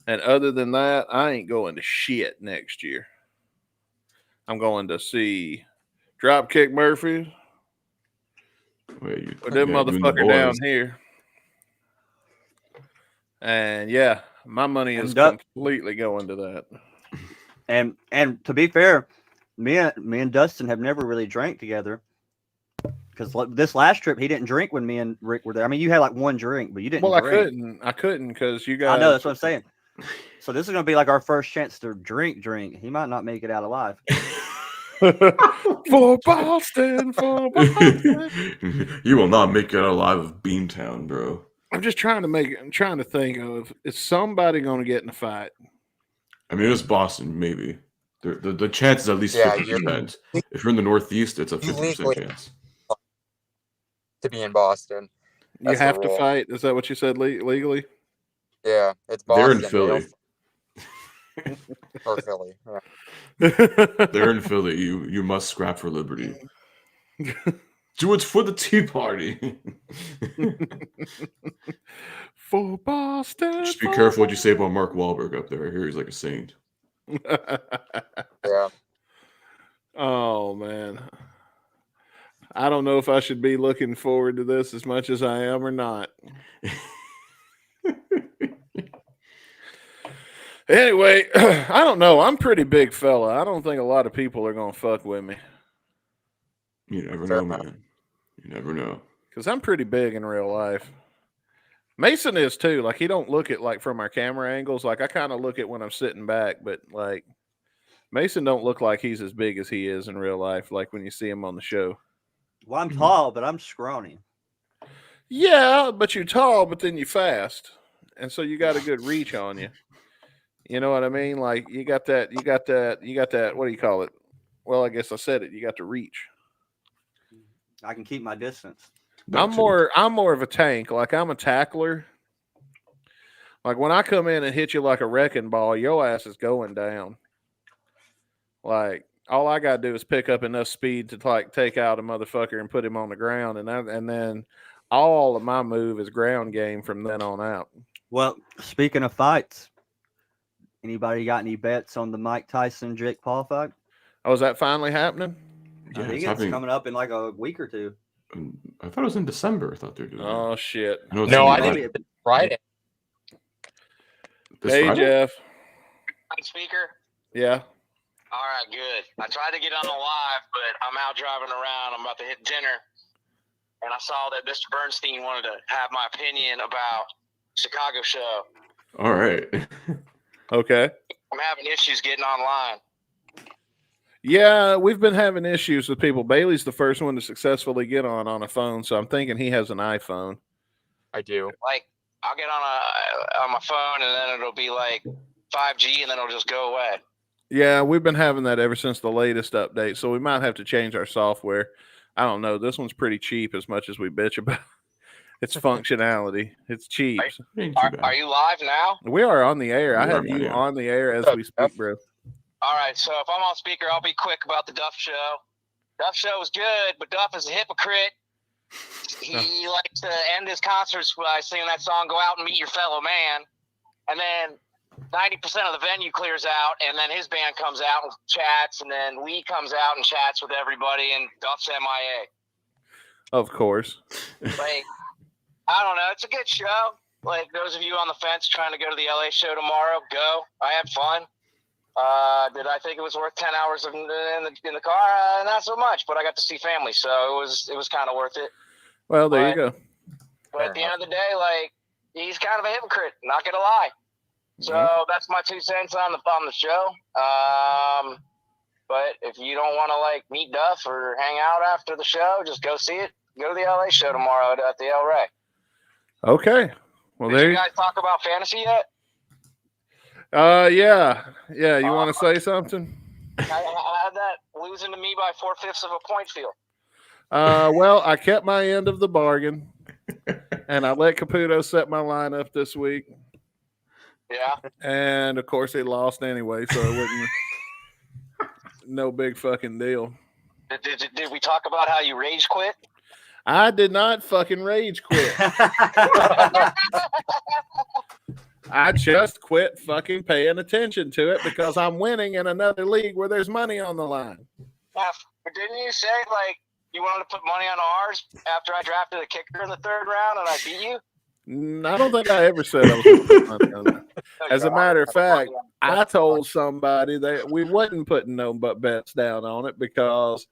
B: And other than that, I ain't going to shit next year. I'm going to see Dropkick Murphys
C: Wait,
B: with them
C: you and the
B: motherfucker down
C: boys.
B: here. And yeah, my money is
A: And
B: completely going to that.
A: And to be fair, me and Dustin have never really drank together. Because this last trip, he didn't drink when me and Rick were there. I mean, you had like one drink, but you didn't
B: Well,
A: drink.
B: I couldn't because you guys.
A: I know, that's what I'm saying. So this is going to be like our first chance to drink. He might not make it out alive.
B: For Boston, for Boston.
C: You will not make it alive of Beantown, bro.
B: I'm trying to think of, is somebody going to get in a fight?
C: I mean, it's Boston, maybe. The chance is at least
D: Yeah,
C: 50%. If you're in the Northeast, it's a 50%
D: legally-
C: chance.
D: to be in Boston.
B: You
D: That's the
B: have to
D: rule.
B: fight. Is that what you said legally?
D: Yeah, it's
C: They're
D: Boston.
C: in Philly.
D: Or Philly. Yeah.
C: They're in Philly. You must scrap for liberty. Do it for the Tea Party.
B: For Boston.
C: Just be careful what you say about Mark Wahlberg up there. I hear he's like a saint.
D: Yeah.
B: Oh man. I don't know if I should be looking forward to this as much as I am or not. Anyway, I don't know. I'm a pretty big fella. I don't think a lot of people are going to fuck with me.
C: You never
D: Fair
C: know,
D: enough.
C: man. You never know.
B: Because I'm pretty big in real life. Mason is too. Like, he don't look at, like, from our camera angles. Like, I kind of look at when I'm sitting back. But, like, Mason don't look like he's as big as he is in real life, like when you see him on the show.
A: Well, I'm tall, but I'm scrawny.
B: Yeah, but you're tall, but then you're fast. And so you got a good reach on you. You know what I mean? Like, you got that, what do you call it? Well, I guess I said it. You got the reach.
A: I can keep my distance.
B: I'm more of a tank. Like, I'm a tackler. Like, when I come in and hit you like a wrecking ball, your ass is going down. Like, all I got to do is pick up enough speed to, like, take out a motherfucker and put him on the ground. And then all of my move is ground game from then on out.
A: Well, speaking of fights, anybody got any bets on the Mike Tyson Jake Paul fight?
B: Oh, is that finally happening?
C: Yeah,
A: I think
C: it's
A: it's
C: happening.
A: coming up in like a week or two.
C: I thought it was in December. I thought they were doing
B: Oh, shit.
C: it. I know it's
D: No,
C: gonna
D: I
C: be
D: think it's Friday.
C: this
B: Hey,
C: Friday?
B: Jeff.
F: On speaker?
B: Yeah.
F: All right, good. I tried to get on the live, but I'm out driving around. I'm about to hit dinner. And I saw that Mr. Bernstein wanted to have my opinion about Chicago show.
C: All right.
B: Okay.
F: I'm having issues getting online.
B: Yeah, we've been having issues with people. Bailey's the first one to successfully get on a phone, so I'm thinking he has an iPhone.
D: I do.
F: Like, I'll get on my phone, and then it'll be like 5G, and then it'll just go away.
B: Yeah, we've been having that ever since the latest update, so we might have to change our software. I don't know. This one's pretty cheap as much as we bitch about its functionality. It's cheap.
C: Ain't too bad.
F: Are you live now?
B: We are on the air. I
C: We are,
B: have
C: man,
B: you
C: yeah.
B: on the air as we speak, bro.
F: All right, so if I'm on speaker, I'll be quick about the Duff show. Duff show was good, but Duff is a hypocrite. He likes to end his concerts by singing that song, "Go Out and Meet Your Fellow Man," and then 90% of the venue clears out, and then his band comes out and chats, and then Lee comes out and chats with everybody, and Duff's MIA.
B: Of course.
F: Like, I don't know. It's a good show. Like, those of you on the fence trying to go to the LA show tomorrow, go. I had fun. Did I think it was worth 10 hours in the car? Not so much, but I got to see family, so it was kind of worth it.
B: Well, there you go.
F: But at the end of the day, like, he's kind of a hypocrite, not gonna lie. So that's my 2 cents on the show. But if you don't want to, like, meet Duff or hang out after the show, just go see it. Go to the LA show tomorrow at the El Rey.
B: Okay. Well,
F: Did
B: there
F: you guys talk about fantasy yet?
B: Yeah. You want to say something?
F: I had that losing to me by 4/5 of a point feel.
B: Well, I kept my end of the bargain, and I let Caputo set my lineup this week.
F: Yeah.
B: And of course, he lost anyway, so it wasn't no big fucking deal.
F: Did we talk about how you rage quit?
B: I did not fucking rage quit. I just quit fucking paying attention to it because I'm winning in another league where there's money on the line.
F: Yeah, but didn't you say like you wanted to put money on ours after I drafted a kicker in the 3rd round and I beat you?
B: I don't think I ever said I was going to put money on that. As a matter of fact, I told somebody that we wasn't putting no but bets down on it because.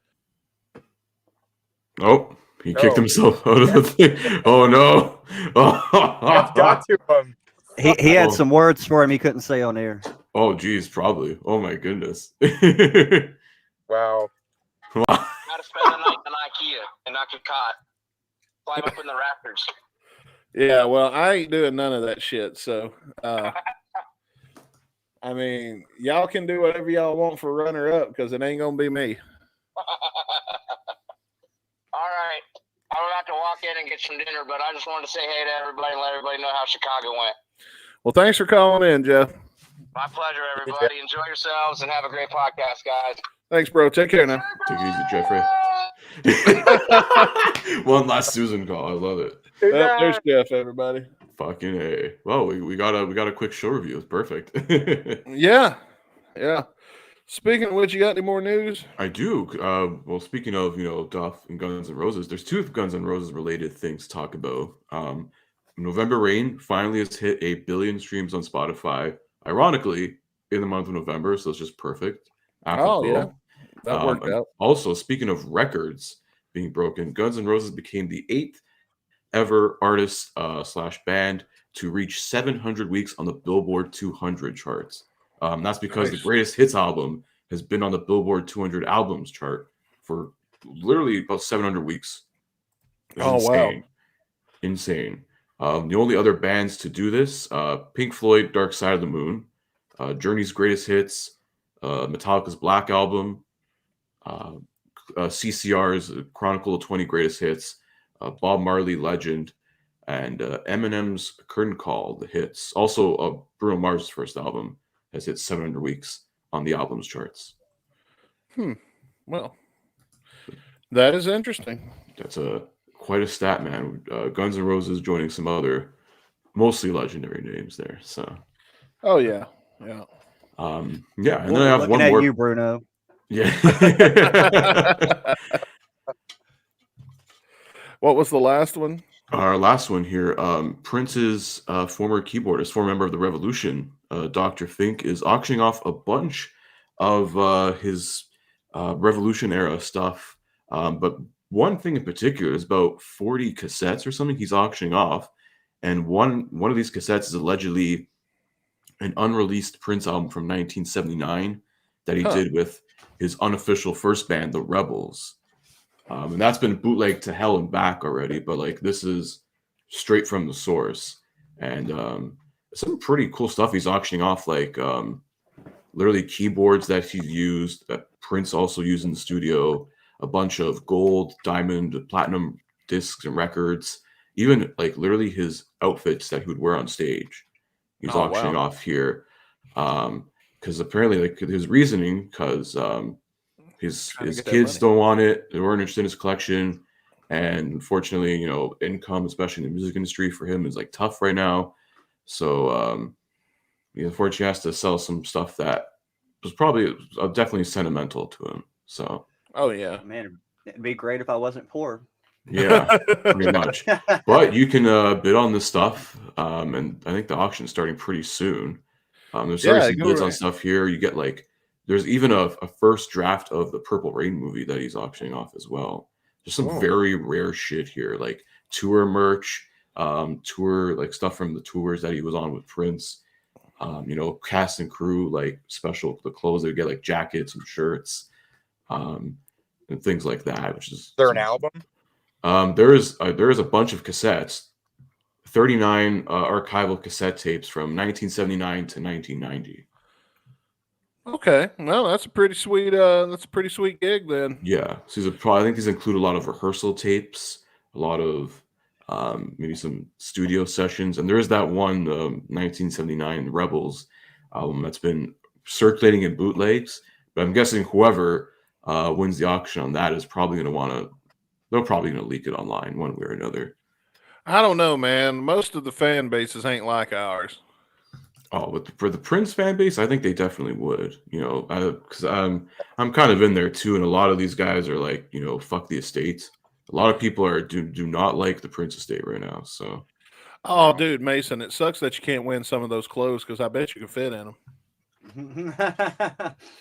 C: Oh, he kicked himself out of the thing. Oh no!
D: Got to him.
A: He had some words for him he couldn't say on air.
C: Oh geez, probably. Oh my goodness.
D: Wow.
F: Gotta spend the night in IKEA and not get caught. Climb up in the rafters.
B: Yeah, well, I ain't doing none of that shit. So, I mean, y'all can do whatever y'all want for runner up because it ain't gonna be me.
F: All right. I'm about to walk in and get some dinner, but I just wanted to say hey to everybody and let everybody know how Chicago went.
B: Well, thanks for calling in, Jeff.
F: My pleasure, everybody. Enjoy yourselves and have a great podcast, guys.
B: Thanks, bro. Take care now.
C: Take it easy, Jeffrey. One last Susan call. I love it.
B: There's Jeff, everybody.
C: Fucking A. Well, we got a quick show review. It's perfect.
B: Yeah. Speaking of which, you got any more news?
C: I do. Well, speaking of, Duff and Guns N' Roses, there's 2 Guns N' Roses related things to talk about. November Rain finally has hit 1 billion streams on Spotify. Ironically, in the month of November, so it's just perfect.
B: Oh, yeah. That worked out.
C: Also, speaking of records being broken, Guns N' Roses became the 8th ever artist / band to reach 700 weeks on the Billboard 200 charts. That's because the Greatest Hits album has been on the Billboard 200 albums chart for literally about 700 weeks.
B: Wow.
C: Insane. The only other bands to do this, Pink Floyd, Dark Side of the Moon, Journey's Greatest Hits, Metallica's Black Album, CCR's Chronicle of 20 Greatest Hits, Bob Marley Legend, and Eminem's Curtain Call, The Hits. Also, Bruno Mars' first album has hit 700 weeks on the albums charts.
B: Well, that is interesting.
C: That's quite a stat, man. Guns N' Roses joining some other mostly legendary names there. So.
B: Oh yeah.
C: Yeah, and then I have one
A: at
C: more.
A: You, Bruno.
C: Yeah.
B: What was the last one?
C: Our last one here. Prince's former keyboardist, former member of the Revolution, Dr. Fink, is auctioning off a bunch of his Revolution era stuff. But one thing in particular is about 40 cassettes or something he's auctioning off. And one of these cassettes is allegedly an unreleased Prince album from 1979 that he did with his unofficial first band, the Rebels. And that's been bootlegged to hell and back already, but like this is straight from the source. And some pretty cool stuff he's auctioning off, like literally keyboards that he used, that Prince also used in the studio, a bunch of gold, diamond, platinum discs and records, even like literally his outfits that he would wear on stage. He's auctioning off here. Because apparently, like his reasoning, because his kids don't want it, they weren't interested in his collection, and unfortunately, income, especially in the music industry, for him is like tough right now. So he unfortunately has to sell some stuff that was probably definitely sentimental to him. So
A: Man, it'd be great if I wasn't poor.
C: yeah, pretty much. But you can bid on this stuff, and I think the auction is starting pretty soon. There's already some bids on stuff here. You get like, there's even a first draft of the Purple Rain movie that he's auctioning off as well. There's some very rare shit here, like tour merch, tour like stuff from the tours that he was on with Prince. Cast and crew, like the clothes they would get, like jackets and shirts, and things like that. Which is
D: there an album?
C: There is a bunch of cassettes, 39 archival cassette tapes from 1979 to 1990.
B: Okay, well, that's a pretty sweet. That's a pretty sweet gig then.
C: Yeah, so I think these include a lot of rehearsal tapes, a lot of maybe some studio sessions, and there is that one 1979 Rebels album that's been circulating in bootlegs. But I'm guessing whoever wins the auction on that is probably going to want to. They're probably going to leak it online one way or another.
B: I don't know, man. Most of the fan bases ain't like ours.
C: Oh, but for the Prince fan base, I think they definitely would. Because I'm kind of in there too, and a lot of these guys are like, fuck the estate. A lot of people do not like the Prince estate right now. So,
B: Oh, dude, Mason, it sucks that you can't win some of those clothes because I bet you can fit in them.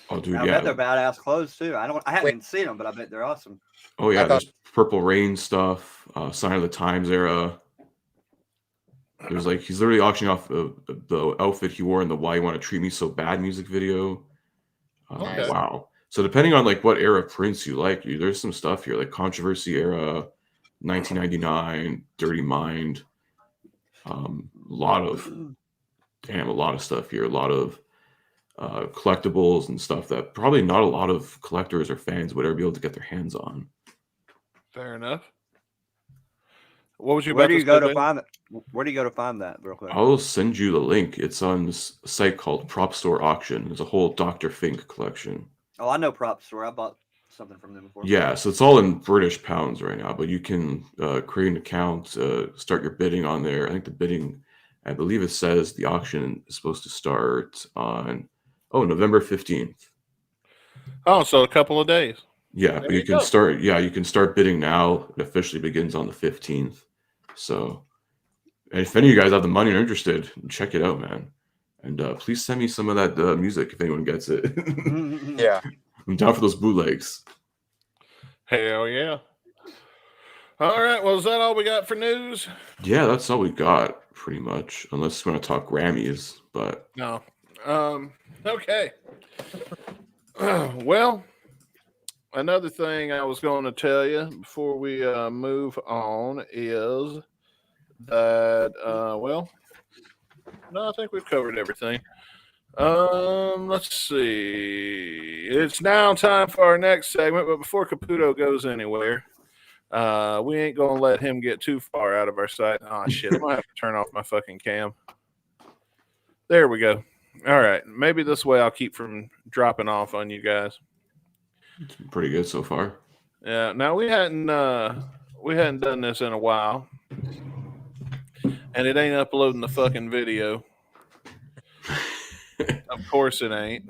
C: oh, dude,
A: I
C: yeah,
A: bet they're badass clothes too. I haven't even seen them, but I bet they're awesome.
C: oh yeah,
D: I thought-
C: there's Purple Rain stuff, Sign of the Times era. There's like he's literally auctioning off the outfit he wore in the "Why You Want to Treat Me So Bad" music video.
B: Okay.
C: Wow. So depending on like what era Prince you like, there's some stuff here like controversy era, 1999, Dirty Mind. A lot of stuff here. A lot of collectibles and stuff that probably not a lot of collectors or fans would ever be able to get their hands on.
B: Fair enough. What was you
A: Where
B: about
A: do you
B: to
A: go
B: say,
A: to
B: Ben?
A: find it? Where do you go to find that, real quick?
C: I'll send you the link. It's on this site called Prop Store Auction. There's a whole Dr. Fink collection.
A: Oh, I know Prop Store. I bought something from them before.
C: Yeah, so it's all in British pounds right now, but you can create an account, start your bidding on there. I think the bidding, I believe it says the auction is supposed to start on, November 15th.
B: Oh, so a couple of days.
C: Yeah, but you can start bidding now. It officially begins on the 15th. So, and if any of you guys have the money and are interested, check it out, man. And please send me some of that music if anyone gets it.
D: Yeah.
C: I'm down for those bootlegs.
B: Hell yeah. All right. Well, is that all we got for news?
C: Yeah, that's all we got, pretty much. Unless you want to talk Grammys, but
B: No. Okay. Well, another thing I was going to tell you before we move on is that, no, I think we've covered everything. Let's see. It's now time for our next segment, but before Caputo goes anywhere, we ain't gonna let him get too far out of our sight. Oh shit, I'm gonna have to turn off my fucking cam. There we go. All right, maybe this way I'll keep from dropping off on you guys.
C: it's been pretty good so far.
B: Yeah. Now we hadn't done this in a while, and it ain't uploading the fucking video. Of course it ain't.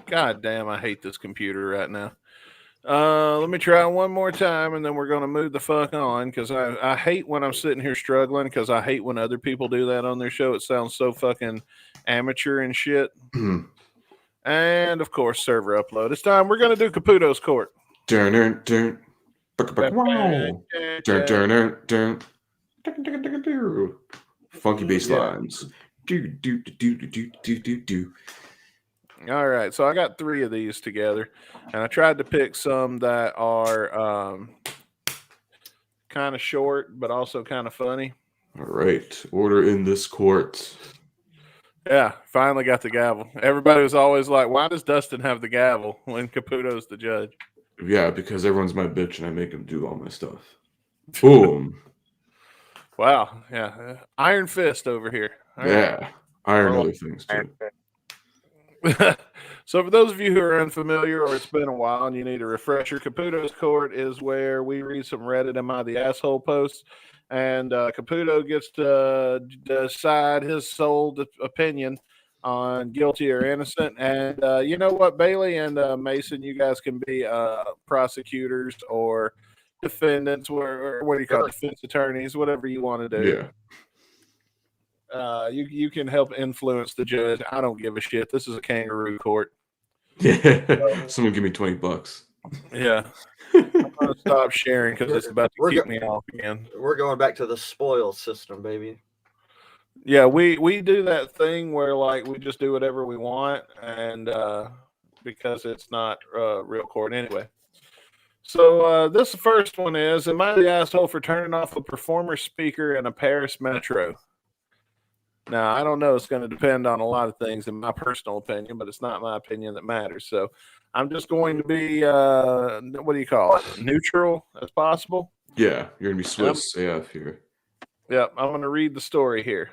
B: God damn, I hate this computer right now. Let me try one more time, and then we're going to move the fuck on, because I hate when I'm sitting here struggling, because I hate when other people do that on their show. It sounds so fucking amateur and shit. And, of course, server upload. It's time. We're going to do Caputo's Court.
C: Dun, dun, dun. Wow. Dun, dun, dun, dun. Funky bass lines. Do, do, do, do, do, do, do, do.
B: All right, so I got 3 of these together, and I tried to pick some that are kind of short, but also kind of funny.
C: All right. Order in this court.
B: Yeah, finally got the gavel. Everybody was always like, why does Dustin have the gavel when Caputo's the judge?
C: Yeah, because everyone's my bitch and I make them do all my stuff. Boom.
B: Wow, yeah. Iron fist over here. All right.
C: Yeah. Iron other things too.
B: So for those of you who are unfamiliar or it's been a while and you need a refresher, Caputo's Court is where we read some Reddit Am I the Asshole posts, and Caputo gets to decide his sole opinion on guilty or innocent. And you know what, Bailey and Mason, you guys can be prosecutors or defendants, or what do you call it, defense attorneys, whatever you want to do.
C: Yeah.
B: You can help influence the judge. I don't give a shit. This is a kangaroo court.
C: Yeah. Someone give me $20.
B: Yeah. I'm going to stop sharing because it's about to keep me off again.
A: We're going back to the spoil system, baby.
B: Yeah, we do that thing where like we just do whatever we want, and because it's not real court anyway. So this first one is, am I the asshole for turning off a performer speaker in a Paris metro? Now, I don't know. It's going to depend on a lot of things in my personal opinion, but it's not my opinion that matters. So I'm just going to be, what do you call it? Neutral as possible.
C: Yeah, you're gonna be Swiss AF here.
B: Yep, I'm going to read the story here.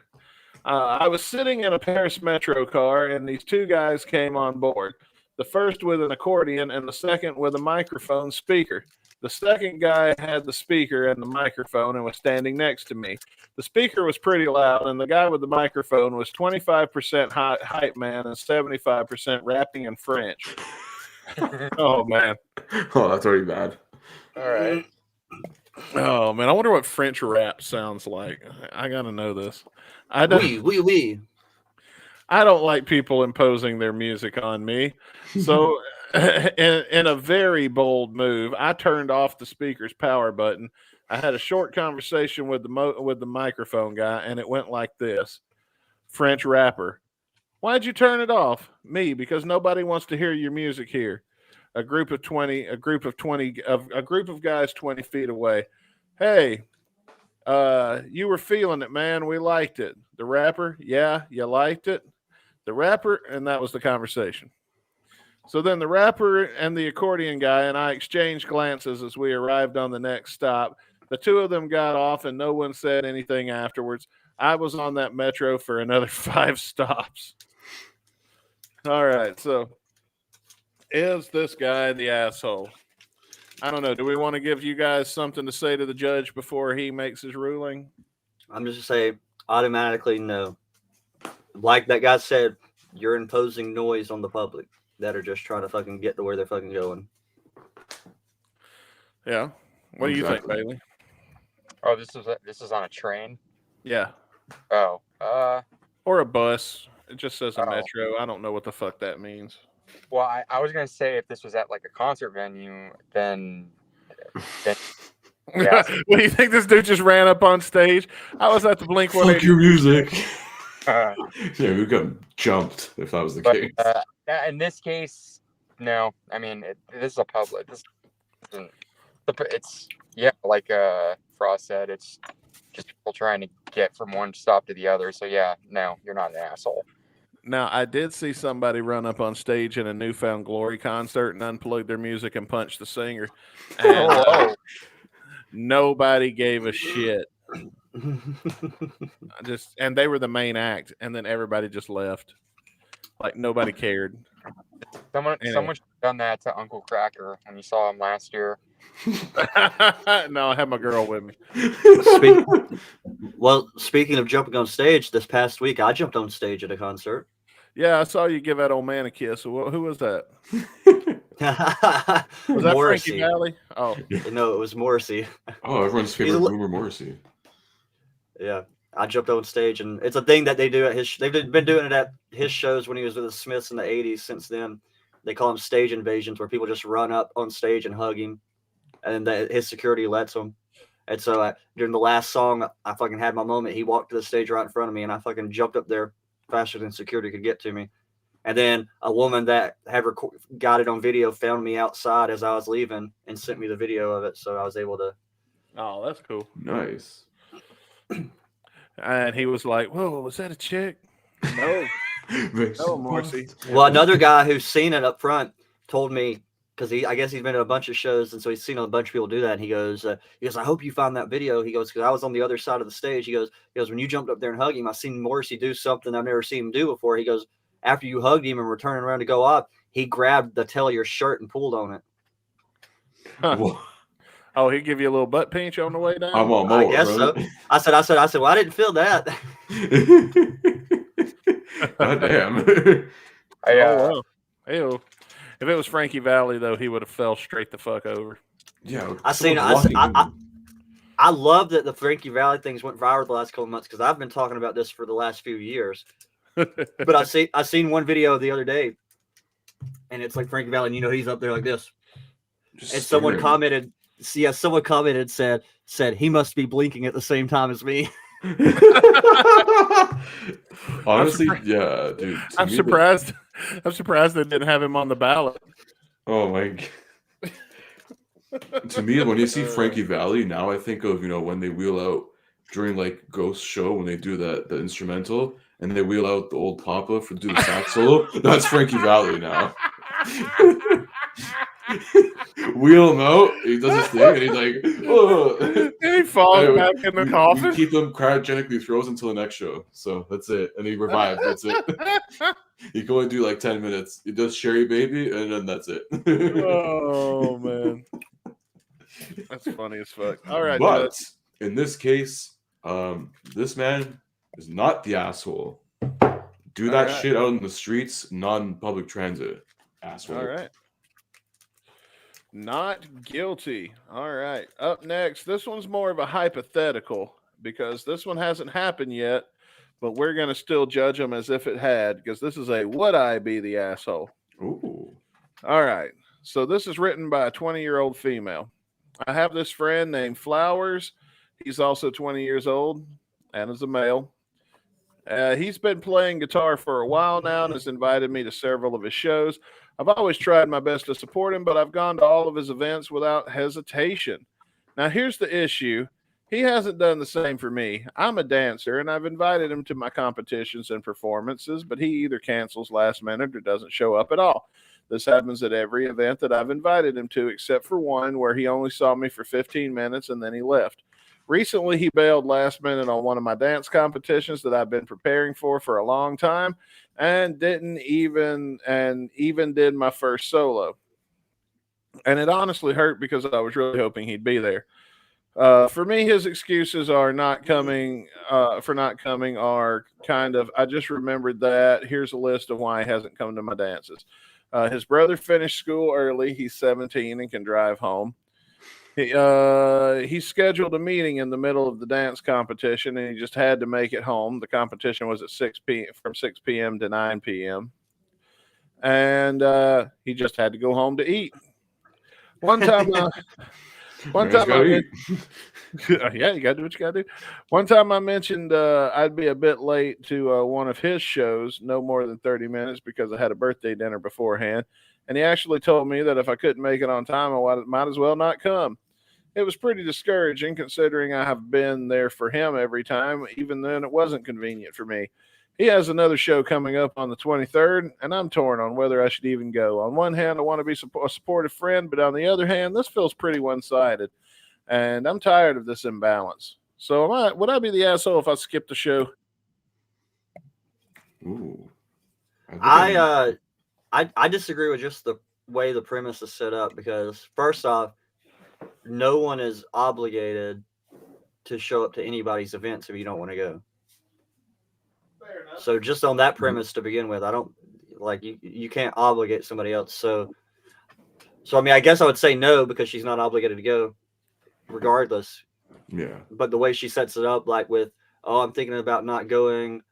B: I was sitting in a Paris metro car, and these two guys came on board. The first with an accordion, and the second with a microphone speaker. The second guy had the speaker and the microphone and was standing next to me. The speaker was pretty loud, and the guy with the microphone was 25% hype man and 75% rapping in French. Oh, man.
C: Oh, that's already bad.
D: All right.
B: Oh, man. I wonder what French rap sounds like. I got to know this. I don't like people imposing their music on me. So in a very bold move, I turned off the speaker's power button. I had a short conversation with the microphone guy, and it went like this. French rapper. Why'd you turn it off? Me, because nobody wants to hear your music here. A group of guys 20 feet away. Hey, you were feeling it, man. We liked it. The rapper, yeah, you liked it. The rapper, and that was the conversation. So then the rapper and the accordion guy and I exchanged glances as we arrived on the next stop. The two of them got off, and no one said anything afterwards. I was on that metro for another 5 stops. All right, so is this guy the asshole? I don't know. Do we want to give you guys something to say to the judge before he makes his ruling?
A: I'm just going to say automatically no. Like that guy said, you're imposing noise on the public that are just trying to fucking get to where they're fucking going.
B: Yeah. What do you think, Bailey?
D: Oh, this is on a train?
B: Yeah.
D: Oh.
B: Or a bus. It just says a metro. I don't know what the fuck that means.
D: Well, I was gonna say if this was at like a concert venue, then yeah.
B: What do you think? This dude just ran up on stage? I was at the Blink 182.
C: Fuck your music. Yeah, we got jumped if that was the case.
D: In this case, no. I mean, this is a public. This isn't. It's like Frost said. It's just people trying to get from one stop to the other. So yeah, no, you're not an asshole.
B: Now, I did see somebody run up on stage in a Newfound Glory concert and unplug their music and punch the singer. And, nobody gave a shit. And they were the main act, and then everybody just left. Like nobody cared.
D: Someone should have done that to Uncle Cracker when you saw him last year.
B: No, I had my girl with me.
A: Speaking of jumping on stage, this past week I jumped on stage at a concert.
B: Yeah, I saw you give that old man a kiss. Who was that? Was that
A: Morrissey.
B: Frankie Valli? Oh,
A: no, it was Morrissey.
C: Oh, everyone's favorite Boomer Morrissey.
A: Yeah, I jumped on stage, and it's a thing that they do at his. They've been doing it at his shows when he was with the Smiths in the '80s. Since then, they call them stage invasions, where people just run up on stage and hug him, and his security lets them. And so during the last song, I fucking had my moment. He walked to the stage right in front of me, and I fucking jumped up there faster than security could get to me. And then a woman that had got it on video found me outside as I was leaving and sent me the video of it, so I was able to.
B: Oh, that's cool.
C: Nice.
B: And he was like, "Whoa, was that a chick?" No, no, Morrissey.
A: Well, another guy who's seen it up front told me, because I guess he's been to a bunch of shows, and so he's seen a bunch of people do that. And he goes, "I hope you found that video." He goes, "Because I was on the other side of the stage." He goes, "When you jumped up there and hugged him, I seen Morrissey do something I've never seen him do before." He goes, "After you hugged him and were turning around to go up, he grabbed the tail of your shirt and pulled on it."
B: Huh. Oh, he'd give you a little butt pinch on the way down?
C: I want more.
A: I guess so. I said, "Well, I didn't feel that."
C: God damn.
B: Wow. Ew. If it was Frankie Valli, though, he would have fell straight the fuck over.
C: Yeah,
A: I love that the Frankie Valli things went viral the last couple of months, because I've been talking about this for the last few years. But I seen one video the other day, and it's like Frankie Valli, and he's up there like this, and someone commented. Someone commented said he must be blinking at the same time as me.
C: Honestly, yeah, dude.
B: I'm surprised. I'm surprised they didn't have him on the ballot.
C: Oh my god. To me, when you see Frankie Valli, now I think of when they wheel out during like Ghost Show when they do the instrumental and they wheel out the old Papa for do the sax solo. That's Frankie Valli now. Wheel him out. He does his thing, and he's like, "Oh!"
B: And he falls back in the
C: we
B: coffin.
C: keep him cryogenically frozen until the next show. So that's it, and he revives. That's it. He can only do like 10 minutes. He does Sherry Baby, and then that's it.
B: Oh man, that's funny as fuck. All right,
C: but
B: Judge.
C: in this case, this man is not the asshole. Do that
B: right.
C: shit out in the streets, non-public transit, asshole.
B: All right. Not guilty. All right. Up next, this one's more of a hypothetical because this one hasn't happened yet, but we're going to still judge them as if it had because this is a would I be the asshole?
C: Ooh.
B: All right. So this is written by a 20-year-old female. I have this friend named Flowers. He's also 20 years old and is a male. He's been playing guitar for a while now and has invited me to several of his shows. I've always tried my best to support him, but I've gone to all of his events without hesitation. Now, here's the issue. He hasn't done the same for me. I'm a dancer, and I've invited him to my competitions and performances, but he either cancels last minute or doesn't show up at all. This happens at every event that I've invited him to, except for one where he only saw me for 15 minutes and then he left. Recently, he bailed last minute on one of my dance competitions that I've been preparing for a long time, and even did my first solo. And it honestly hurt because I was really hoping he'd be there. For me, his excuses are not coming are kind of, I just remembered that. Here's a list of why he hasn't come to my dances. His brother finished school early. He's 17 and can drive home. He scheduled a meeting in the middle of the dance competition, and he just had to make it home. The competition was at 6 p.m. to 9 p.m. And he just had to go home to eat. One time I yeah, you gotta do what you gotta do. One time I mentioned I'd be a bit late to one of his shows, no more than 30 minutes, because I had a birthday dinner beforehand. And he actually told me that if I couldn't make it on time, I might as well not come. It was pretty discouraging considering I have been there for him every time. Even then, it wasn't convenient for me. He has another show coming up on the 23rd, and I'm torn on whether I should even go. On one hand, I want to be a supportive friend, but on the other hand, this feels pretty one-sided, and I'm tired of this imbalance. So would I be the asshole if I skipped the show?
C: Ooh.
A: I disagree with just the way the premise is set up because first off, no one is obligated to show up to anybody's events if you don't want to go.
B: Fair enough.
A: So just on that premise to begin with, I don't like you can't obligate somebody else. So I mean, I guess I would say no because she's not obligated to go regardless.
C: Yeah.
A: But the way she sets it up, like with, oh, I'm thinking about not going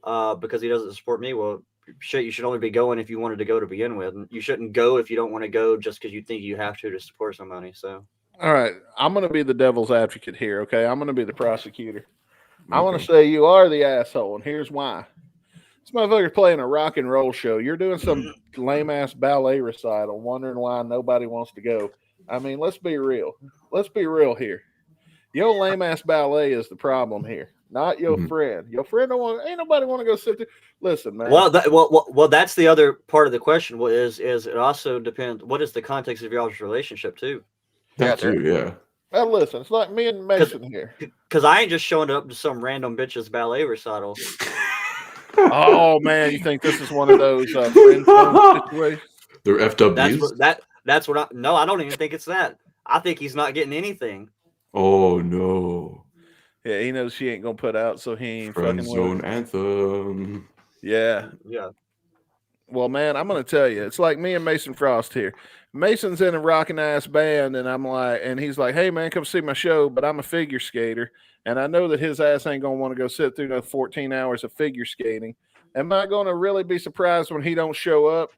A: because he doesn't support me. Well, shit, you should only be going if you wanted to go to begin with. And you shouldn't go if you don't want to go just because you think you have to support somebody. So,
B: all right, I'm going to be the devil's advocate here, okay? I'm going to be the prosecutor. I want to
C: Okay.
B: say you are the asshole, and here's why. This motherfucker's playing a rock and roll show. You're doing some lame-ass ballet recital, wondering why nobody wants to go. I mean, let's be real. Let's be real here. Your lame-ass ballet is the problem here, not your
C: Mhm.
B: friend. Your friend ain't nobody want to go sit there. Listen, man.
A: well, that's the other part of the question. Well, is it also depends. What is the context of y'all's relationship too?
C: That
D: Yeah,
C: too, yeah.
B: Now listen, it's like me and Mason here.
A: Because I ain't just showing up to some random bitch's ballet recital.
B: Oh man, you think this is one of those friend zone situations?
C: They're FWs.
A: That's what I. No, I don't even think it's that. I think he's not getting anything.
C: Oh no.
B: Yeah, he knows she ain't gonna put out, so he ain't
C: Friend
B: fucking
C: zone
B: with her.
C: anthem.
B: Yeah.
A: Yeah.
B: Well, man, I'm gonna tell you, it's like me and Mason Frost here. Mason's in a rocking ass band, and he's like, "Hey, man, come see my show." But I'm a figure skater, and I know that his ass ain't gonna want to go sit through no 14 hours of figure skating. Am I gonna really be surprised when he don't show up?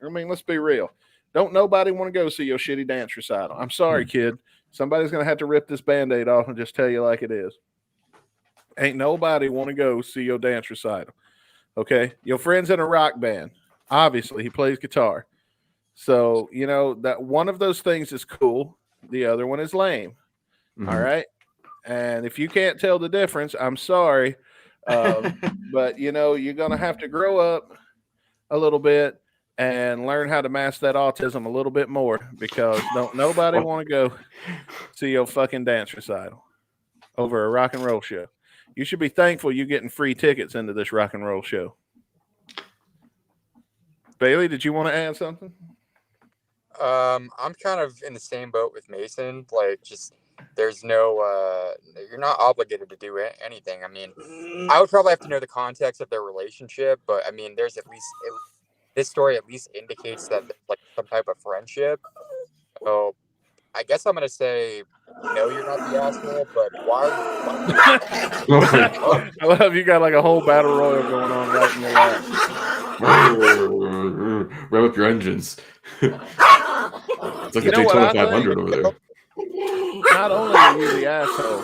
B: I mean, let's be real. Don't nobody want to go see your shitty dance recital. I'm sorry, kid. Somebody's gonna have to rip this Band-Aid off and just tell you like it is. Ain't nobody want to go see your dance recital. Okay, your friend's in a rock band. Obviously, he plays guitar. So, that one of those things is cool. The other one is lame.
C: Mhm.
B: All right. And if you can't tell the difference, I'm sorry. But, you're going to have to grow up a little bit and learn how to mask that autism a little bit more, because don't nobody want to go see your fucking dance recital over a rock and roll show. You should be thankful you're getting free tickets into this rock and roll show. Bailey, did you want to add something?
D: I'm kind of in the same boat with Mason. Like, just there's no, you're not obligated to do anything. I mean, I would probably have to know the context of their relationship, but I mean, there's this story at least indicates that there's like some type of friendship. So I guess I'm gonna say no, you're not the asshole, but why are you
B: I love you got like a whole battle royal going on right in your lap.
C: Rev up your engines. It's like a Daytona 500 over there.
B: Not only are you the asshole,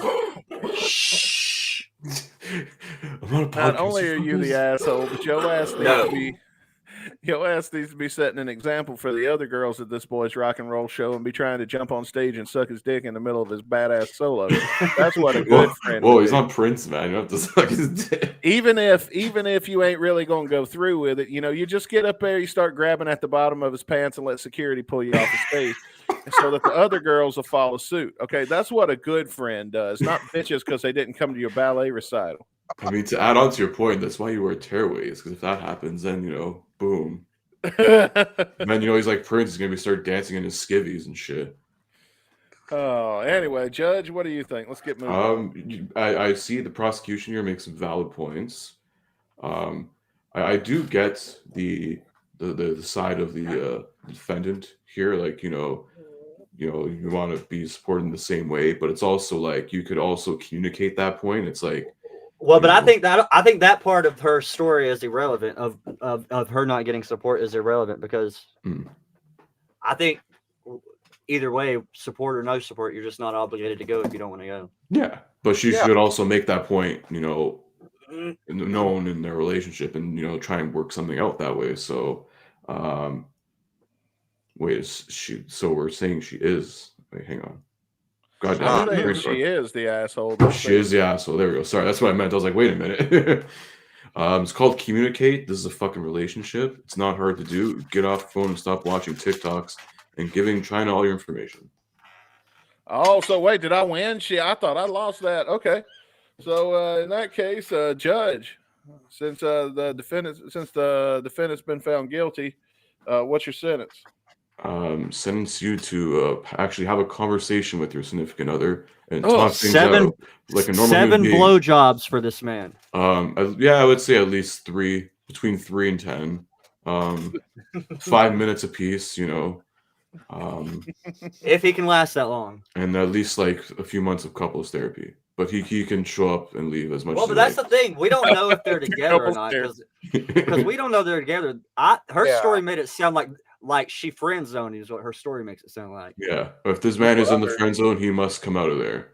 B: not only are you the asshole, but your ass needs to be setting an example for the other girls at this boy's rock and roll show and be trying to jump on stage and suck his dick in the middle of his badass solo. That's what a good friend.
C: Whoa, he's not Prince, man. You have to suck his dick.
B: Even if you ain't really gonna go through with it, you just get up there, you start grabbing at the bottom of his pants and let security pull you off the stage, so that the other girls will follow suit. Okay, that's what a good friend does, not bitches because they didn't come to your ballet recital.
C: I mean, to add on to your point, that's why you wear tearaways, because if that happens, then boom. And then he's like Prince. He's gonna start dancing in his skivvies and shit.
B: Oh, anyway, Judge, what do you think? Let's get moving.
C: I see the prosecution here makes some valid points. I do get the side of the defendant here. Like you want to be supported in the same way, but it's also like you could also communicate that point. It's like.
A: Well, but I think that part of her story is irrelevant. Of her not getting support is irrelevant, because I think either way, support or no support, you're just not obligated to go if you don't want to go.
C: Yeah, but she should also make that point, known in their relationship, and try and work something out that way. So, wait, so we're saying she is? Wait, hang on. God damn,
B: she is the asshole.
C: She is the asshole. There we go. Sorry, that's what I meant. I was like, wait a minute. It's called communicate. This is a fucking relationship. It's not hard to do. Get off the phone and stop watching TikToks and giving China all your information.
B: Oh, so wait, did I win? I thought I lost that. Okay, so in that case, Judge, since the defendant's been found guilty, what's your sentence?
C: Sentence you to actually have a conversation with your significant other and talk things out like a normal
A: 7 blowjobs for this man.
C: I would say at least 3, between 3 and 10. 5 minutes apiece,
A: if he can last that long,
C: and at least like a few months of couples therapy. But he can show up and leave as much.
A: Well, but that's the thing. We don't know if they're together or not, because we don't know they're together. Her story made it sound like she friend zoned is what her story makes it sound like.
C: Yeah, but if this man is in the friend zone, he must come out of there.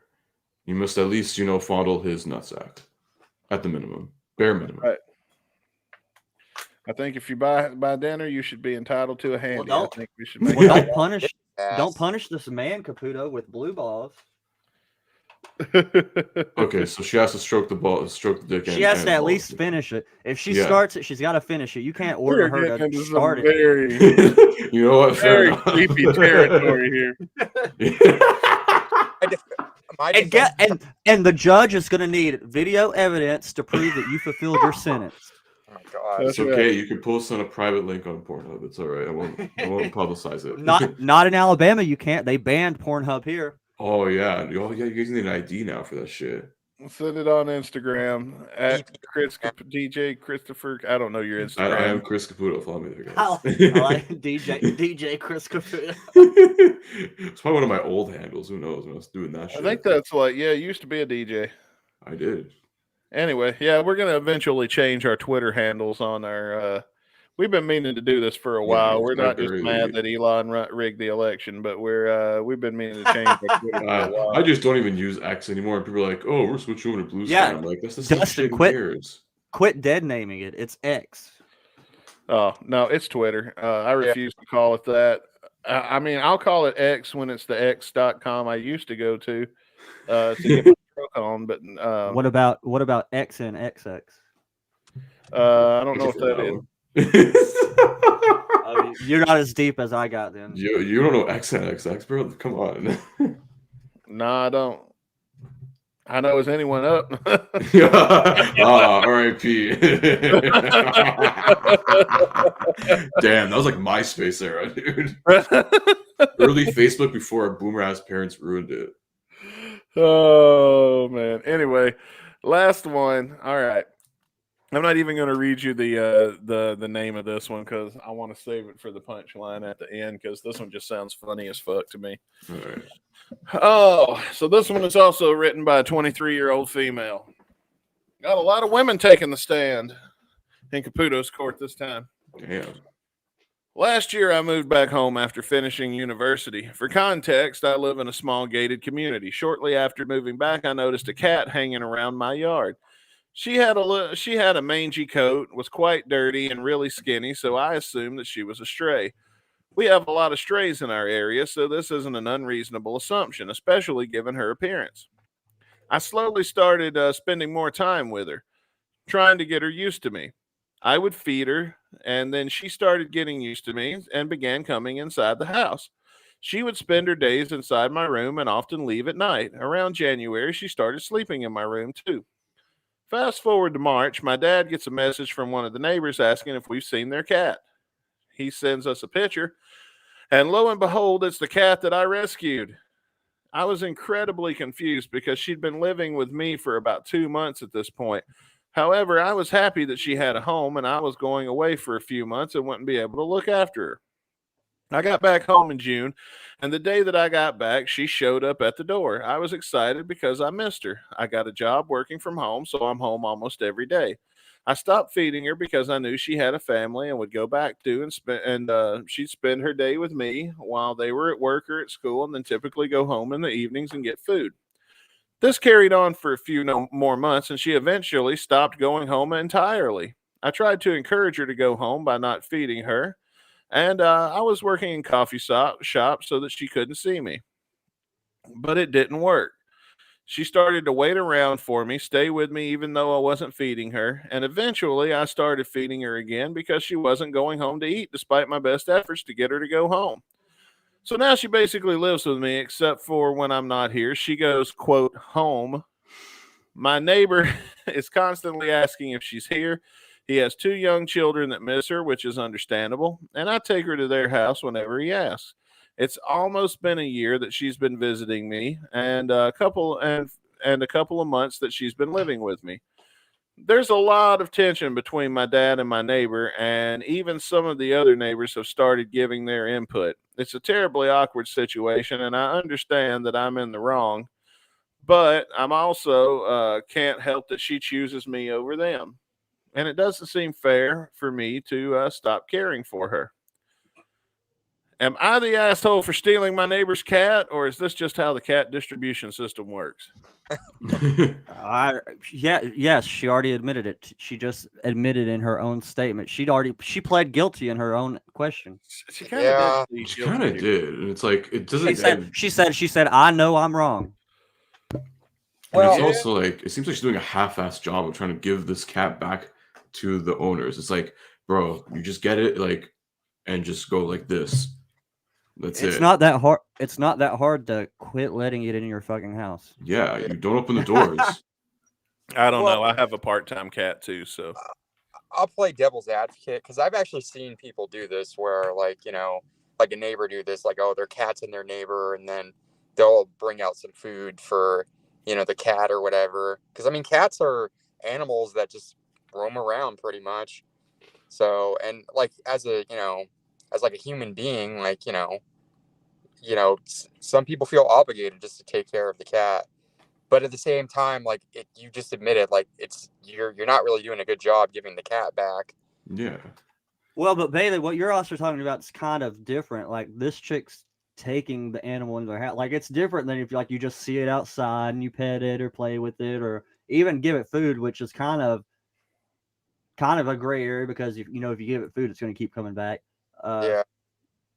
C: You must at least fondle his nutsack, at the minimum, bare minimum.
B: Right. I think if you buy dinner, you should be entitled to a handy.
A: Well,
B: I think we should.
A: Don't punish this man, Caputo, with blue balls.
C: Okay, so she has to stroke the dick.
A: She has to at least finish it. If she starts it, she's got to finish it. You can't order her to start
C: it. You know what?
B: Very creepy territory here.
A: And the judge is going to need video evidence to prove that you fulfilled your sentence.
D: Oh my God.
C: It's okay. You can post on a private link on Pornhub. It's all right. I won't publicize it.
A: Not in Alabama. You can't. They banned Pornhub here.
C: Oh yeah. You guys need an ID now for that shit.
B: Send it on Instagram at DJ Christopher. I don't know your Instagram.
C: I am Chris Caputo. Follow me there, guys.
A: I like DJ Chris Caputo.
C: It's probably one of my old handles. Who knows? When I was doing that shit.
B: I think that's it used to be a DJ.
C: I did.
B: Anyway, yeah, we're gonna eventually change our Twitter handles on our. We've been meaning to do this for a while. We're not just mad that Elon rigged the election, but we've been meaning to change our Twitter for a while.
C: I just don't even use X anymore. And people are like, "Oh, we're switching over to Blue Sky." I'm like, "That's the same shit."
A: Quit dead naming it. It's X.
B: Oh no, it's Twitter. I refuse to call it that. I mean, I'll call it X when it's the X.com I used to go to get my truck on, but
A: What about X and XX?
B: I don't know
C: What's
B: what
C: up for
B: that is.
A: Oh, you're not as deep as I got then.
C: You don't know XNXX, bro? Come on.
B: No, I don't. I know, is anyone up?
C: R.I.P. Damn, that was like MySpace era, dude. Early Facebook before our boomer ass parents ruined it.
B: Oh man. Anyway, last one. All right. I'm not even going to read you the name of this one because I want to save it for the punchline at the end because this one just sounds funny as fuck to me.
C: All right.
B: Oh, so this one is also written by a 23-year-old female. Got a lot of women taking the stand in Caputo's court this time.
C: Damn.
B: Last year, I moved back home after finishing university. For context, I live in a small gated community. Shortly after moving back, I noticed a cat hanging around my yard. She had a mangy coat, was quite dirty and really skinny, so I assumed that she was a stray. We have a lot of strays in our area, so this isn't an unreasonable assumption, especially given her appearance. I slowly started spending more time with her, trying to get her used to me. I would feed her, and then she started getting used to me and began coming inside the house. She would spend her days inside my room and often leave at night. Around January, she started sleeping in my room too. Fast forward to March, my dad gets a message from one of the neighbors asking if we've seen their cat. He sends us a picture, and lo and behold, it's the cat that I rescued. I was incredibly confused because she'd been living with me for about 2 months at this point. However, I was happy that she had a home and I was going away for a few months and wouldn't be able to look after her. I got back home in June, and the day that I got back, she showed up at the door. I was excited because I missed her. I got a job working from home, so I'm home almost every day. I stopped feeding her because I knew she had a family and would go back to and she'd spend her day with me while they were at work or at school, and then typically go home in the evenings and get food. This carried on for a few more months, and she eventually stopped going home entirely. I tried to encourage her to go home by not feeding her, and I was working in shop so that she couldn't see me. But it didn't work. She started to wait around for me, stay with me even though I wasn't feeding her, and eventually I started feeding her again because she wasn't going home to eat despite my best efforts to get her to go home. So now she basically lives with me except for when I'm not here. She goes, quote, home. My neighbor is constantly asking if she's here. He has 2 young children that miss her, which is understandable, and I take her to their house whenever he asks. It's almost been a year that she's been visiting me, and a couple of months that she's been living with me. There's a lot of tension between my dad and my neighbor, and even some of the other neighbors have started giving their input. It's a terribly awkward situation, and I understand that I'm in the wrong, but I'm also can't help that she chooses me over them. And it doesn't seem fair for me to stop caring for her. Am I the asshole for stealing my neighbor's cat, or is this just how the cat distribution system works?
A: Yes, she already admitted it. She just admitted in her own statement. She pled guilty in her own question.
B: She kind
D: Yeah.
B: of did.
C: She kind of did, and it's like it doesn't.
A: She said, I know I'm wrong.
C: And
D: Well,
C: it's also like it seems like she's doing a half-assed job of trying to give this cat back to the owners. It's like, bro, you just get it, like, and just go like this. That's
A: It's
C: it.
A: not that hard. It's not that hard to quit letting it in your fucking house.
C: Yeah, you don't open the doors.
B: I don't
D: Well-
B: know. I have a part-time cat too, so
D: I'll play devil's advocate because I've actually seen people do this where, like, like a neighbor do this, like, oh, their cat's in their neighbor, and then they'll bring out some food for, the cat or whatever. Because, I mean, cats are animals that just roam around pretty much. So, and like, as like a human being, like, some people feel obligated just to take care of the cat. But at the same time, like you just admitted, like you're not really doing a good job giving the cat back.
C: Yeah.
A: Well, but Bailey, what you're also talking about is kind of different. Like this chick's taking the animal into their house. Like it's different than if you just see it outside and you pet it or play with it or even give it food, which is kind of a gray area because if you give it food, it's going to keep coming back.
D: Yeah.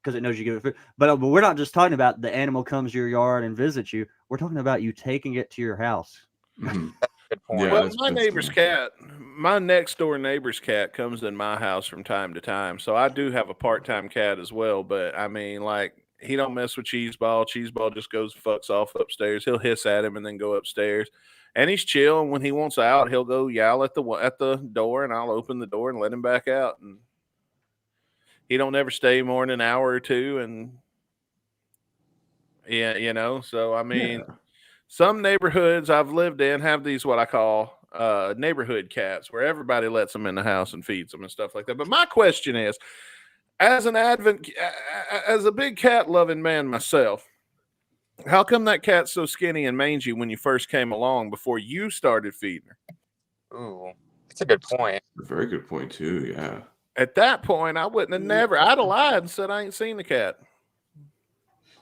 A: because it knows you give it food. But we're not just talking about the animal comes to your yard and visits you. We're talking about you taking it to your house.
C: Mhm.
D: Good point.
C: Yeah,
B: Well,
C: that's-
B: my
C: that's
B: neighbor's
C: true.
B: cat, my next door neighbor's cat comes in my house from time to time. So I do have a part-time cat as well. But I mean, like, he don't mess with Cheeseball. Cheeseball just goes and fucks off upstairs. He'll hiss at him and then go upstairs. And he's chill. And when he wants out, he'll go yowl at the door, and I'll open the door and let him back out. And he don't ever stay more than an hour or two. And yeah, you know. So I mean.
C: Yeah.
B: Some neighborhoods I've lived in have these what I call neighborhood cats, where everybody lets them in the house and feeds them and stuff like that. But my question is, as a big cat loving man myself, how come that cat's so skinny and mangy when you first came along before you started feeding her?
D: Ooh, that's a good point.
C: A very good point too. Yeah.
B: At that point, I wouldn't have I'd have lied and said I ain't seen the cat.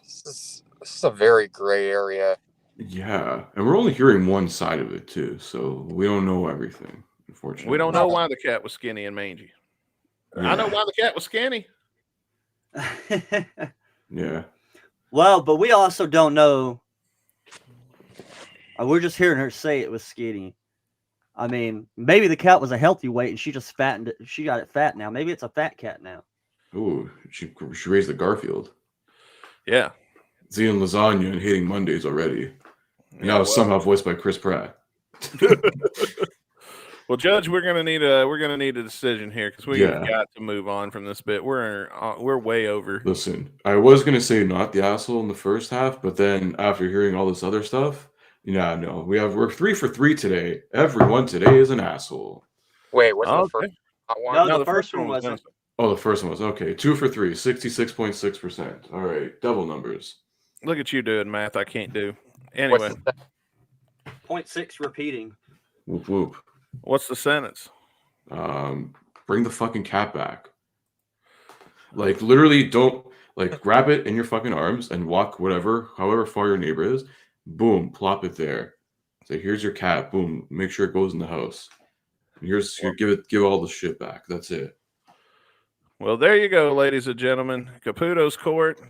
D: This is a very gray area.
C: Yeah, and we're only hearing one side of it too, so we don't know everything. Unfortunately,
B: We don't know why the cat was skinny and mangy.
C: Yeah.
B: I know why the cat was skinny.
C: Yeah.
A: Well, but we also don't know. We're just hearing her say it was skinny. I mean, maybe the cat was a healthy weight and she just fattened it. She got it fat now. Maybe it's a fat cat now.
C: Ooh, she raised the Garfield.
B: Yeah.
C: It's eating lasagna and hating Mondays already.
B: Yeah,
C: Now
B: well.
C: somehow voiced by Chris Pratt.
B: Well, Judge, we're gonna need a decision here because we've got to move on from this bit. We're way over.
C: Listen, I was gonna say not the asshole in the first half, but then after hearing all this other stuff, no, we're 3 for 3 today. Everyone today is an asshole.
D: Wait, what's the
B: Okay.
D: first one?
A: No, the first one wasn't.
B: innocent.
C: Oh, the first one was okay. 2 for 3, 66.6%. All right, double numbers.
B: Look at you doing math I can't do.
D: What's
B: Anyway,
D: the
A: 0.6 repeating.
C: Whoop whoop.
B: what's the sentence?
C: Bring the fucking cat back. Like literally, don't grab it in your fucking arms and walk however far your neighbor is. Boom, plop it there. Say, here's your cat. Boom, make sure it goes in the house. Give all the shit back. That's it.
B: Well, there you go, ladies and gentlemen. Caputo's court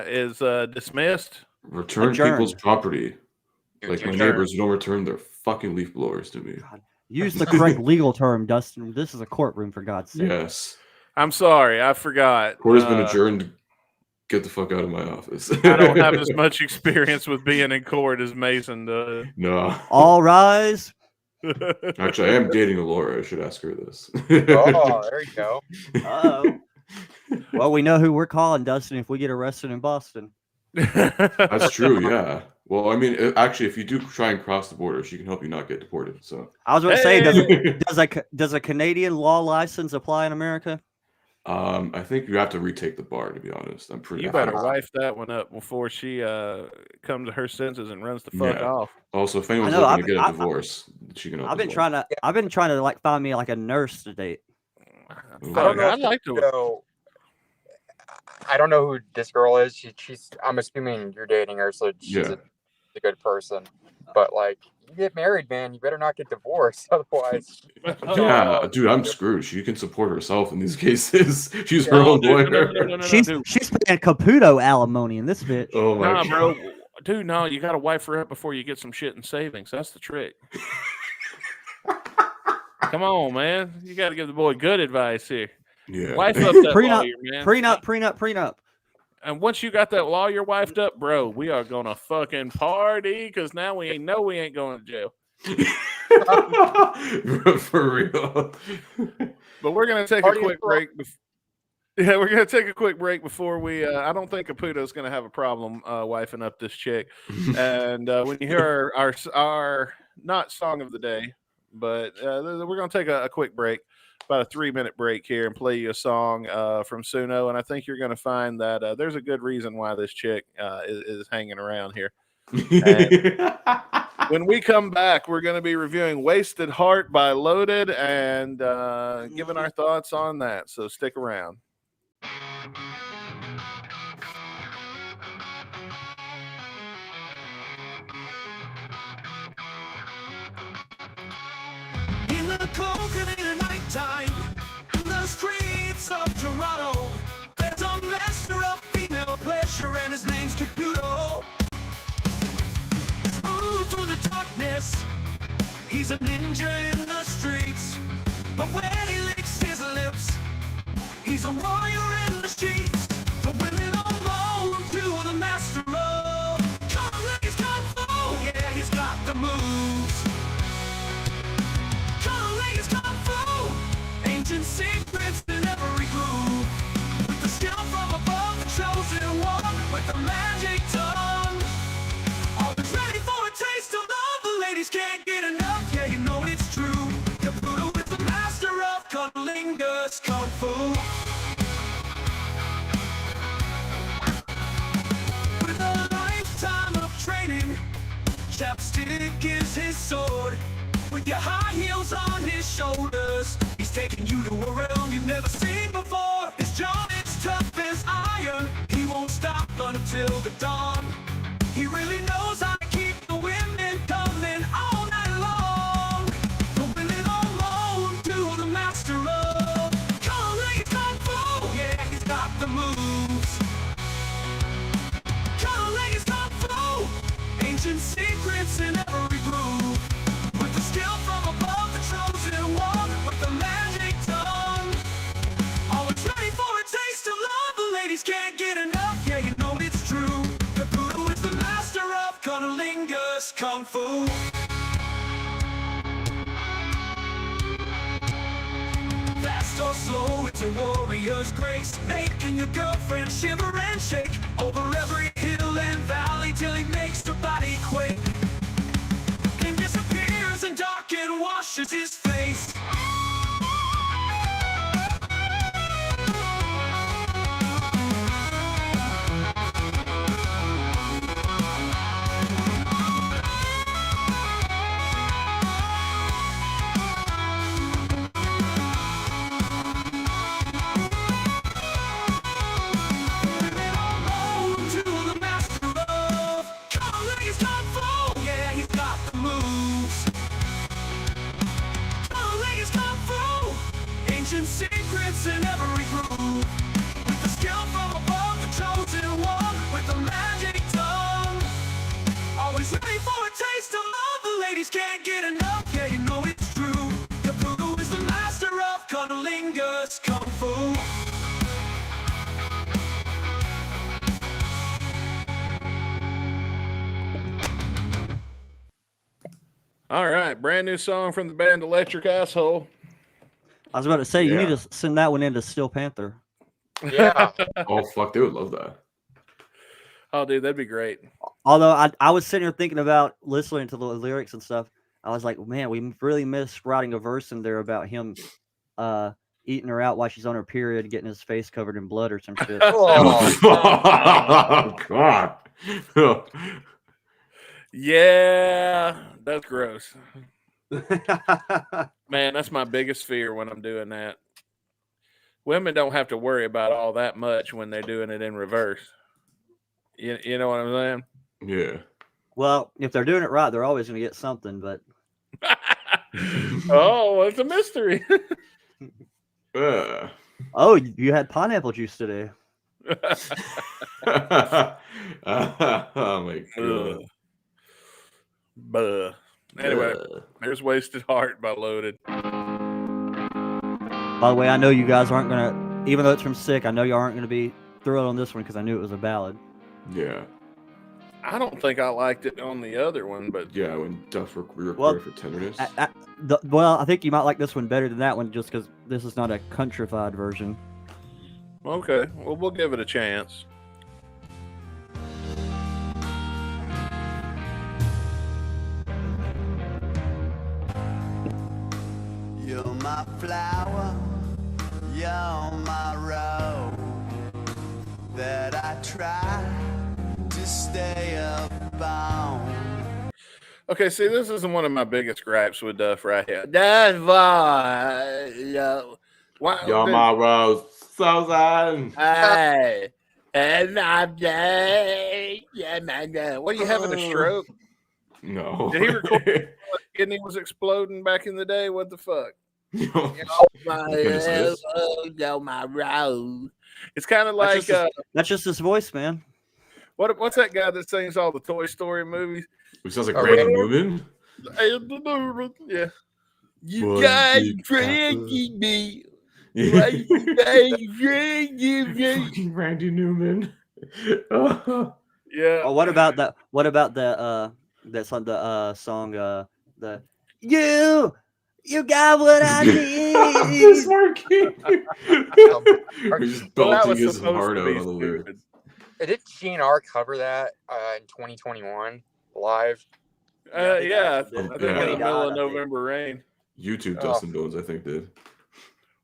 B: is dismissed.
C: Return
A: Adjourned.
C: people's property.
D: Dude,
C: Like my
D: you
C: neighbors who don't return their fucking leaf blowers to me.
A: Use the correct legal term, Dustin. This is a courtroom, for God's sake.
C: Yes.
B: I'm sorry, I forgot.
C: Court has been adjourned. Get the fuck out of my office.
B: I don't have as much experience with being in court as Mason does.
C: No.
A: All rise.
C: Actually, I am dating a Laura. I should ask her this.
D: Oh, there you go.
A: Uh-oh. Well, we know who we're calling, Dustin, if we get arrested in Boston.
C: That's true, yeah. Well, I mean, actually, if you do try and cross the border, she can help you not get deported. So,
A: I was going to say,
B: Hey!
A: does a Canadian law license apply in America?
C: I think you have to retake the bar. To be honest, I'm pretty.
B: You better wife that one up before she comes to her senses and runs the fuck
C: Yeah.
B: off.
C: Also, if anyone's
A: I know,
C: looking to get a divorce, she can. Help
A: I've been
C: as well.
A: trying to like find me like a nurse to date.
C: Ooh.
B: Fuck, I'd like to.
D: So, I don't know who this girl is. She's. I'm assuming you're dating her, so she's
C: Yeah.
D: a good person. But like, you get married, man. You better not get divorced, otherwise.
C: Yeah, dude, I'm screwed. She can support herself in these cases. She's her
B: No,
C: own
B: dude,
C: lawyer.
B: no,
A: She's
B: dude.
A: paying Caputo alimony in this bitch.
C: Oh my
B: Nah,
C: god,
B: bro. Dude, no, you got to wife her up before you get some shit in savings. That's the trick. Come on, man. You got to give the boy good advice here.
C: Yeah.
B: Wife up that
A: Prenup,
B: lawyer, man.
A: prenup.
B: And once you got that lawyer wifed up, bro, we are going to fucking party because now we ain't going to jail.
C: For real.
B: But we're going to take
D: Party
B: a quick
D: for-
B: break. Yeah, we're going to take a quick break before we. I don't think Caputo's going to have a problem wifing up this chick. And when you hear our not song of the day, but we're going to take a quick break, about a 3-minute break here, and play you a song from Suno. And I think you're going to find that there's a good reason why this chick is hanging around here. When we come back, we're going to be reviewing Wasted Heart by Loaded and giving our thoughts on that. So stick around.
E: In the cold Canadian nighttime, in the streets of Toronto, there's a mystery dangerous. He's a ninja in the streets, but when he licks his lips, he's a warrior in the streets. The women all moan to the master of Conley's Kung Fu. Yeah, he's got the moves. Conley's Kung Fu, ancient secrets in every groove. With the skill from above, the chosen one, with the magic tongue. Always ready for a taste of love, the ladies can't get enough. Yeah, you know it's true. Caputo is the master of Cunnilingus Kung Fu. With a lifetime of training, chapstick is his sword. With your high heels on his shoulders, he's taking you to a realm you've never seen before. His jaw is tough as iron, he won't stop until the dawn. He really knows how to keep the women coming all night long. The women all moan to the master of Conley's Kung Fu. Yeah, he's got the moves. Conley's Kung Fu, ancient secrets in every groove. With the skill from above, the chosen one, with the magic tongue. Always ready for a taste of love, the ladies can't get enough. Yeah, you know it's true. Caputo is the master of Cunnilingus Kung Fu. Fast or slow, it's a warrior's grace, making your girlfriend shiver and shake over every hill and valley till he makes her body quake. He disappears in dark and washes his face. To the master of Conley's Kung Fu. Yeah, he's got the moves. Conley's Kung Fu, ancient secrets in every groove. With the skill from above, the chosen one, with the magic tongue. Always ready for a taste of love, the ladies can't get enough. Yeah, you know it's true. Caputo is the master of Cunnilingus Kung Fu.
B: All right, brand new song from the band Electric Asshole.
A: I was about to say, you need
C: Yeah.
A: to send that one into Steel Panther.
D: Yeah.
C: Oh fuck, they would love that.
B: Oh, dude, that'd be great.
A: Although I was sitting here thinking about listening to the lyrics and stuff. I was like, man, we really missed writing a verse in there about him eating her out while she's on her period, getting his face covered in blood or some shit.
D: Oh,
C: Oh god.
B: Yeah, that's gross. Man, that's my biggest fear when I'm doing that. Women don't have to worry about all that much when they're doing it in reverse. You know what I'm saying?
C: Yeah.
A: Well, if they're doing it right, they're always going to get something. But
B: Oh, it's a mystery.
A: oh, you had pineapple juice today.
C: Oh my god.
B: Buh. Anyway, there's Wasted Heart by Loaded.
A: By the way, I know you guys aren't going to, even though it's from Sick, I know you aren't going to be thrilled on this one because I knew it was a ballad.
C: Yeah.
B: I don't think I liked it on the other one, but
C: Yeah, when Duff recorded
A: Well,
C: for Tenderness.
A: Well, I think you might like this one better than that one just because this is not a countrified version.
B: okay. Well, we'll give it a chance.
E: You're my flower, you're my rose that I try to stay upon.
B: Okay, see, this isn't one of my biggest gripes with Duff right here. That's why. Why?
C: Yo, my rose, Susan.
B: Hey, and I'm dead. Yeah, man. What are you having a stroke?
C: No.
B: Did he record when his kidney was exploding back in the day? What the fuck?
C: Yo.
B: My rose. It's kind of like
A: That's just his voice, man.
B: what's that guy that sings all the Toy Story movies?
C: It sounds like
D: Oh,
C: Randy
D: really?
C: Newman.
B: Yeah. You
C: One
B: got
C: big
B: drinking me.
C: Yeah.
B: Yeah.
C: Fucking Randy Newman. Oh,
A: Oh, what about that? What about that's on the song the you got what I need.
C: Smart King. He's just
B: Well, that
C: belting
B: was
C: his
B: supposed
C: heart
B: to
C: out
B: be
C: on the lyrics.
B: stupid.
D: Didn't GNR cover that in 2021 live?
A: Yeah, I think
B: Yeah,
A: I
B: I
A: did.
B: think
C: Yeah.
B: in
A: When
B: the
A: he
B: middle
A: died,
B: of
A: I think.
B: November rain.
C: YouTube
D: Oh.
C: Dustin Bones, I think, did.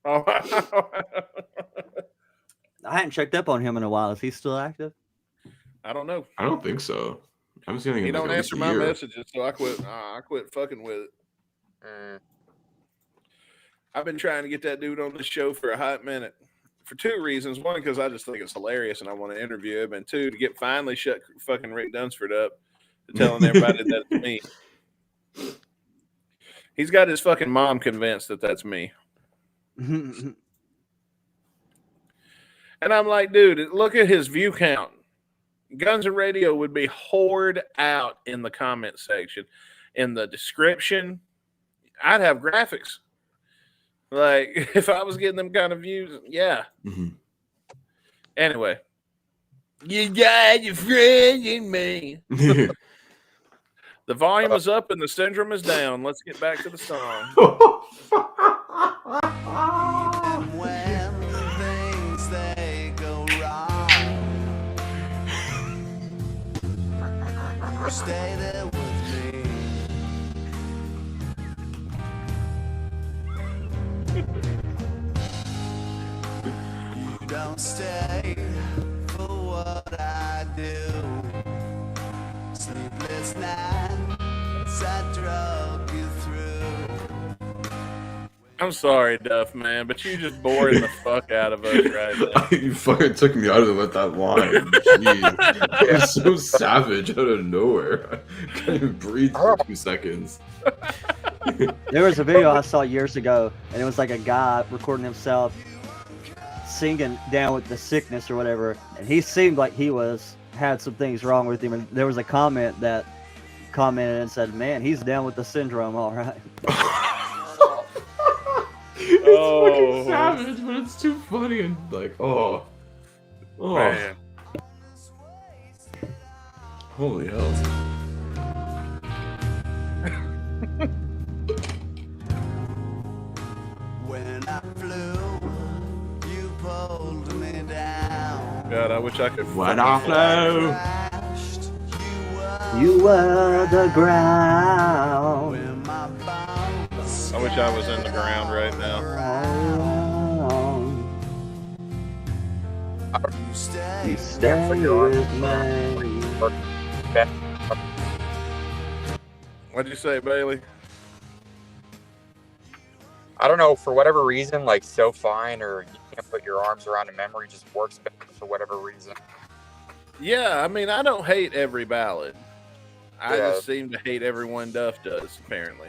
B: Oh,
A: I hadn't checked up on him in a while. Is he still active?
B: I don't know.
C: I don't think so. I haven't seen anything
B: He
C: in like
B: don't
C: at least
B: answer
C: a
B: my
C: year.
B: messages, so I quit. I quit fucking with it.
D: Mm.
B: I've been trying to get that dude on the show for a hot minute for two reasons. One, because I just think it's hilarious and I want to interview him, and two, to get finally shut fucking Rick Dunsford up to telling everybody that it's me. He's got his fucking mom convinced that that's me. And I'm like, dude, look at his view count. Guns and Radio would be whored out in the comment section. In the description, I'd have graphics. Like, if I was getting them kind of views, yeah.
C: Mhm.
B: Anyway. You got your friend in me. The volume is up and the syndrome is down. Let's get back to the song.
E: Even when things they go wrong, stay there with me. You don't stay for what I do. Sleepless nights I drug you through.
B: I'm sorry, Duff, man, but you just boring the fuck out of us right now.
C: You fucking took me out of it with that line. Jeez. That was so savage out of nowhere. I can't even breathe for 2 seconds.
A: There was a video I saw years ago, and it was like a guy recording himself singing down with the sickness or whatever, and he seemed like he had some things wrong with him. And there was a comment that commented and said, "Man, he's down with the syndrome, all right."
C: It's fucking savage, but it's too funny and like, oh,
B: Man.
C: holy hell.
E: When I flew, you pulled me down.
B: God, I wish I could.
C: When I flow.
E: Crashed,
A: You were the ground.
E: when my bones
B: I wish I was in the ground right now.
E: you stay.
A: You stay with me.
B: What'd you say, Bailey?
D: I don't know, for whatever reason, like So Fine or You Can't Put Your Arms Around a Memory just works better for whatever reason.
B: Yeah, I mean, I don't hate every ballad. I
D: Yeah.
B: just seem to hate every one Duff does, apparently.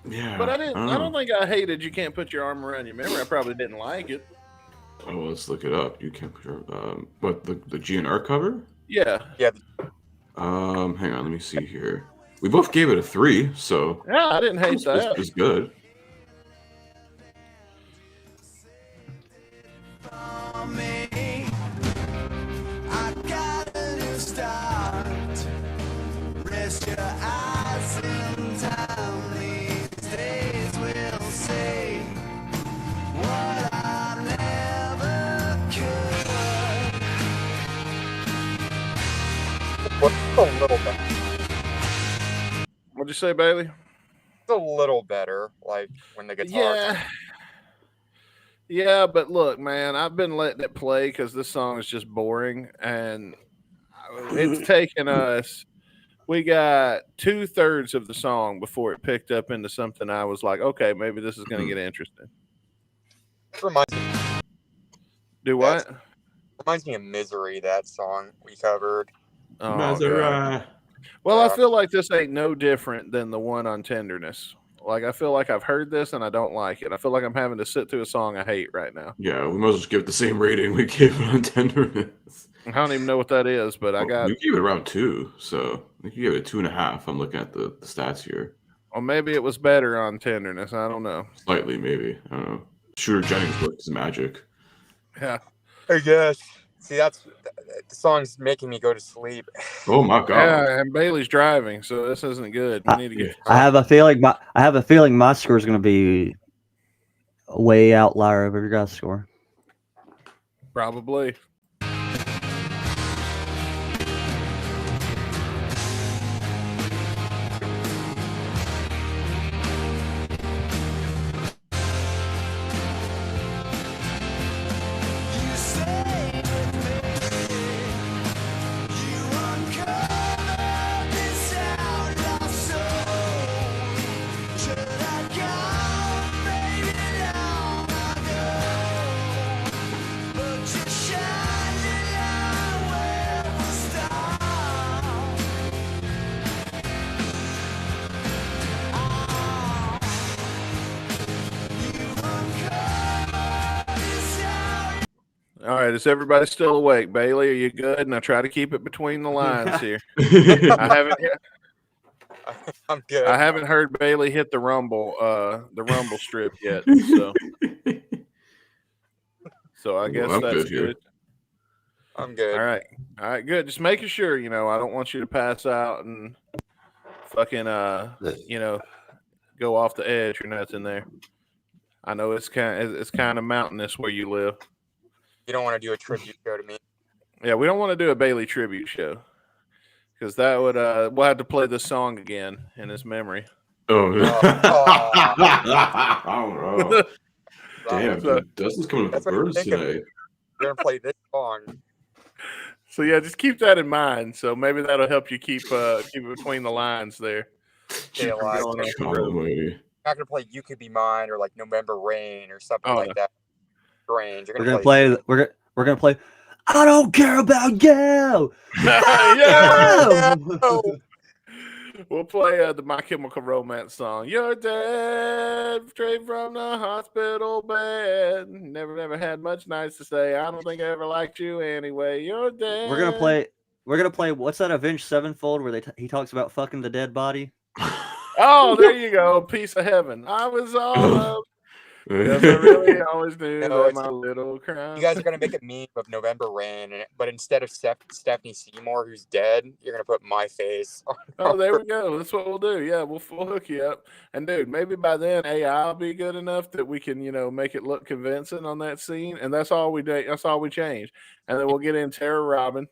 C: Yeah.
B: But I don't think I hated You Can't Put Your Arm Around Your Memory. I probably didn't like it.
C: Oh, let's look it up. You can't put your what the GNR cover?
B: Yeah.
C: Hang on, let me see here. We both gave it a 3, so
B: Yeah, I didn't hate that.
C: it's good.
E: For me, I got a new start. Rest your eyes in time. These days will say what I never could.
D: But it's a little better.
B: What'd you say, Bailey?
D: It's a little better, like when the guitar.
B: Yeah. Yeah, but look, man, I've been letting it play because this song is just boring, and it's taken us. We got 2/3 of the song before it picked up into something. I was like, okay, maybe this is going to get interesting.
D: It reminds
B: Do what?
D: me of Misery, that song we covered.
B: Oh, God.
C: Maserati.
B: Well, I feel like this ain't no different than the one on Tenderness Like, I feel like I've heard this and I don't like it. I feel like I'm having to sit through a song I hate right now.
C: Yeah, we might as well just give it the same rating we gave it on Tenderness.
B: I don't even know what that is, but I got.
C: We gave it around 2, so I think you gave it 2.5. I'm looking at the stats here.
B: Well, maybe it was better on Tenderness. I don't know.
C: Slightly, maybe. I don't know. Shooter Jennings worked his magic.
B: Yeah.
D: I guess. See, that's the song's making me go to sleep.
C: Oh my god!
B: Yeah, and Bailey's driving, so this isn't good. We need to get.
A: I have a feeling my score is going to be a way outlier over your guys' score.
B: Probably.
E: You stay with me. You uncover this outlaw soul. Should I go, baby, long ago? But you shine the light where we start. You uncover this outlaw.
B: All right, is everybody still awake? Bailey, are you good? And I try to keep it between the lines here. I
D: I'm good.
B: haven't heard Bailey hit the rumble strip yet. So I guess
C: I'm
B: that's
C: good here.
B: good.
D: I'm good.
B: All right, good. Just making sure, I don't want you to pass out and fucking go off the edge or nothing there. I know it's kind of mountainous where you live.
D: You don't want to do a tribute show to me.
B: Yeah, we don't want to do a Bailey tribute show because that would we'll have to play this song again in his memory.
C: Oh,
D: Oh.
C: I don't know. Damn,
B: So-
C: dude, Dustin's coming with
D: That's
C: the
D: what I'm
C: birds
D: thinking.
C: today.
D: We're gonna play this song.
B: So yeah, just keep that in mind. So maybe that'll help you keep it between the lines there.
D: Stay alive.
B: going on.
C: God almighty.
D: Not gonna play "You Could Be Mine" or like "November Rain" or something
B: Oh,
D: like
B: no.
D: that. Strange. You're
A: We're gonna play. We're gonna play. I don't care about you.
B: Yeah!
D: Oh,
B: We'll play the My Chemical Romance song. You're dead, straight from the hospital bed. Never had much nice to say. I don't think I ever liked you anyway. You're dead.
A: We're gonna play. We're gonna play. What's that Avenged Sevenfold where he talks about fucking the dead body?
B: Oh, there you go. Piece of heaven. I was all up. Yes, I really always knew
D: No,
B: that
D: it's-
B: my little crime.
D: you guys are gonna make a meme of November Rain, but instead of Stephanie Seymour, who's dead, you're gonna put my face.
B: Oh, there we go. That's what we'll do. Yeah, we'll hook you up. And dude, maybe by then AI will be good enough that we can, make it look convincing on that scene. And that's all we do. That's all we change. And then we'll get in Tara Robin.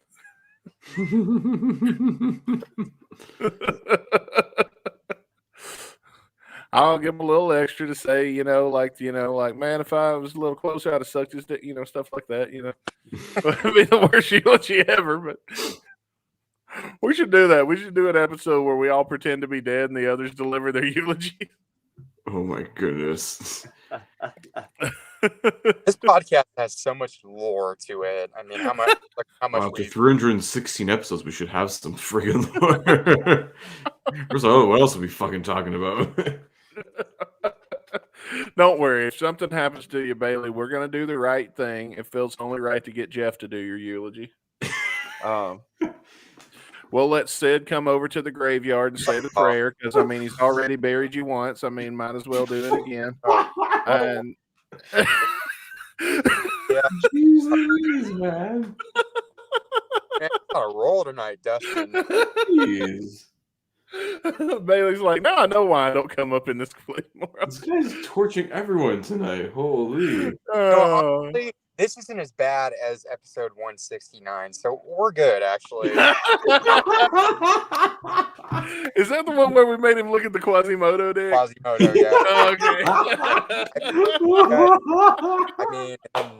B: I'll give him a little extra to say, like, man, if I was a little closer, I'd have sucked his dick, stuff like that, It'd be the worst eulogy ever, but we should do that. We should do an episode where we all pretend to be dead and the others deliver their eulogy.
C: Oh my goodness.
D: This podcast has so much lore to it. I mean, how much?
C: After 316 episodes, we should have some friggin' lore. First of all, what else are we fucking talking about?
B: Don't worry. If something happens to you, Bailey, we're going to do the right thing. It feels only right to get Jeff to do your eulogy. We'll let Sid come over to the graveyard and say the prayer because, he's already buried you once. Might as well do it again. And
C: Jeez, man.
D: Man, it's on a roll tonight, Dustin.
C: Jeez.
B: Bailey's like, no, I know why I don't come up in this clip more.
C: This guy's torching everyone tonight. Holy.
D: No, honestly, this isn't as bad as episode 169, so we're good, actually.
B: Is that the one where we made him look at the Quasimodo dick?
D: Quasimodo, yeah.
B: Oh, okay.
D: I mean, and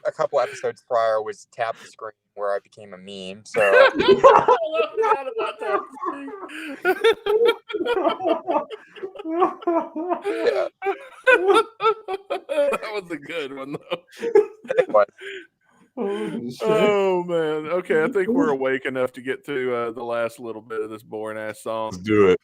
D: a couple episodes prior was Tap the Screen, where I became a meme. So
B: I forgot about that. That was a good one, though.
D: but
B: Oh man. Okay, I think we're awake enough to get to the last little bit of this boring ass song.
C: Let's do it.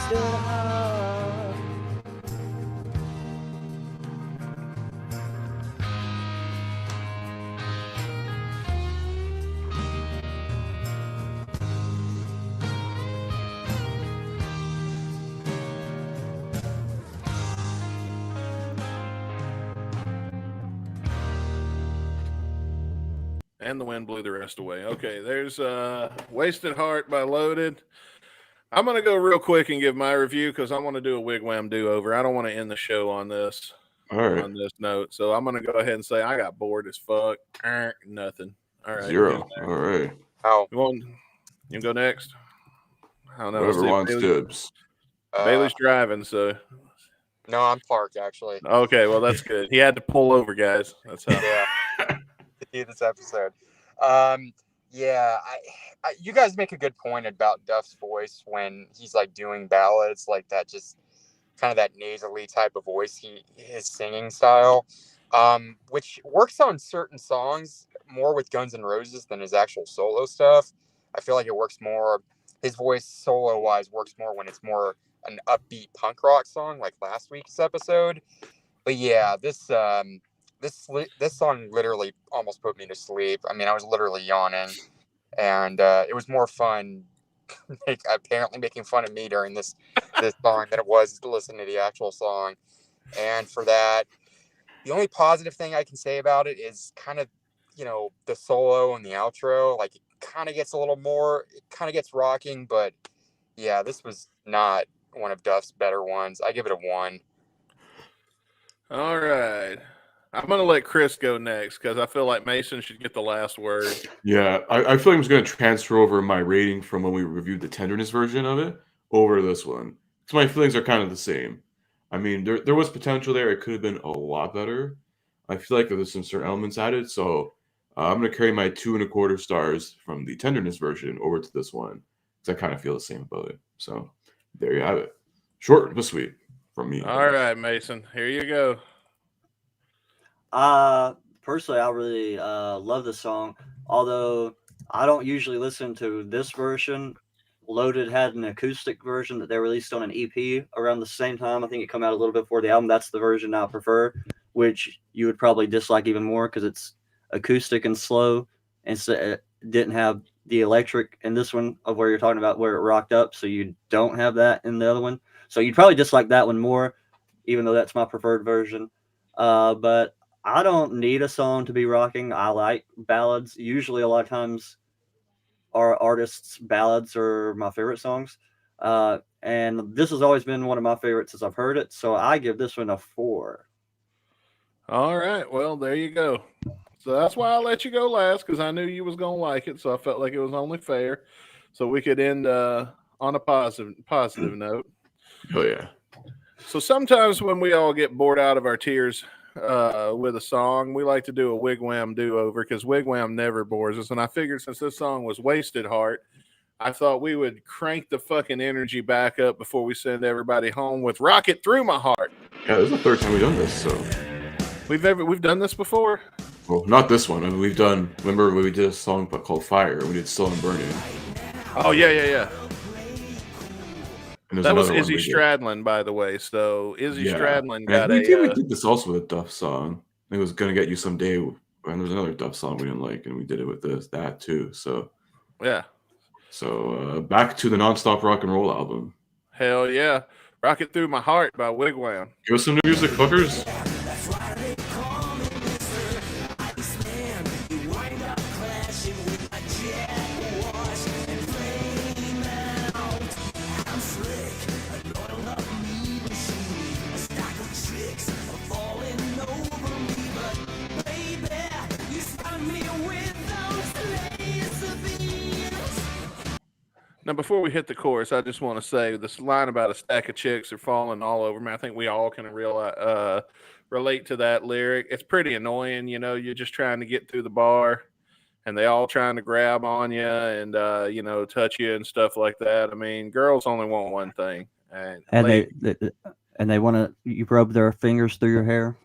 A: wasted heart.
B: And the wind blew the rest away. Okay, there's Wasted Heart by Loaded. I'm going to go real quick and give my review because I want to do a wigwam do-over. I don't want to end the show on this note. So I'm going to go ahead and say I got bored as fuck. Nothing. All right.
C: 0. All right.
D: Oh,
B: You go next? I don't know.
C: Whoever
B: See if
C: wants dibs.
B: Bailey's driving, so.
D: no, I'm parked actually.
B: Okay, well, that's good. He had to pull over, guys. That's how.
D: Yeah. To do this episode. Yeah, you guys make a good point about Duff's voice when he's like doing ballads, like that, just kind of that nasally type of voice, his singing style, which works on certain songs more with Guns N' Roses than his actual solo stuff. I feel like it works more. His voice solo wise works more when it's more an upbeat punk rock song, like last week's episode. But yeah, this song literally almost put me to sleep. I mean, I was literally yawning, and it was more fun, apparently making fun of me during this song than it was to listen to the actual song. And for that, the only positive thing I can say about it is kind of, the solo and the outro. Like, it kind of gets a little more, it kind of gets rocking, but yeah, this was not one of Duff's better ones. I give it a 1.
B: All right. I'm going to let Chris go next because I feel like Mason should get the last word.
C: Yeah, I feel like I'm just going to transfer over my rating from when we reviewed the tenderness version of it over to this one. Because my feelings are kind of the same. I mean, there was potential there. It could have been a lot better. I feel like there's some certain elements added. So I'm going to carry my 2.25 stars from the tenderness version over to this one. Because I kind of feel the same about it. So there you have it. Short but sweet from me.
B: All right, Mason. Here you go.
A: Personally, I really love the song. Although I don't usually listen to this version. Loaded had an acoustic version that they released on an EP around the same time. I think it came out a little bit before the album. That's the version I prefer, which you would probably dislike even more because it's acoustic and slow, and so it didn't have the electric in this one of where you're talking about where it rocked up. So you don't have that in the other one. So you'd probably dislike that one more, even though that's my preferred version. But I don't need a song to be rocking. I like ballads. Usually, a lot of times, our artists' ballads are my favorite songs. And this has always been one of my favorites since I've heard it. So I give this one a 4.
B: All right. Well, there you go. So that's why I let you go last because I knew you was going to like it. So I felt like it was only fair. So we could end on a positive note.
C: Oh, yeah.
B: So sometimes when we all get bored out of our tears with a song, we like to do a wigwam do-over because wigwam never bores us. And I figured since this song was Wasted Heart, I thought we would crank the fucking energy back up before we send everybody home with Rocket Through My Heart.
C: Yeah, this is the third time we've done this, so.
B: We've done this before?
C: Well, not this one. I mean, remember when we did a song called Fire? We did Still and Burning.
B: Oh, yeah.
C: And
B: that was Izzy Stradlin, by the way. So Izzy Stradlin got
C: we did this also with a Duff song. It was Gonna Get You Someday, and there was another Duff song we didn't like, and we did it with that too. So
B: yeah.
C: So back to the Nonstop Rock and Roll album.
B: Hell yeah. Rocket Through My Heart by Wigwam.
C: Give us some new music, fuckers.
B: Now, before we hit the chorus, I just want to say this line about a stack of chicks are falling all over me. I think we all can relate to that lyric. It's pretty annoying. You're just trying to get through the bar and they all trying to grab on you and, touch you and stuff like that. I mean, girls only want one thing. And
A: they want to, you rub their fingers through your hair.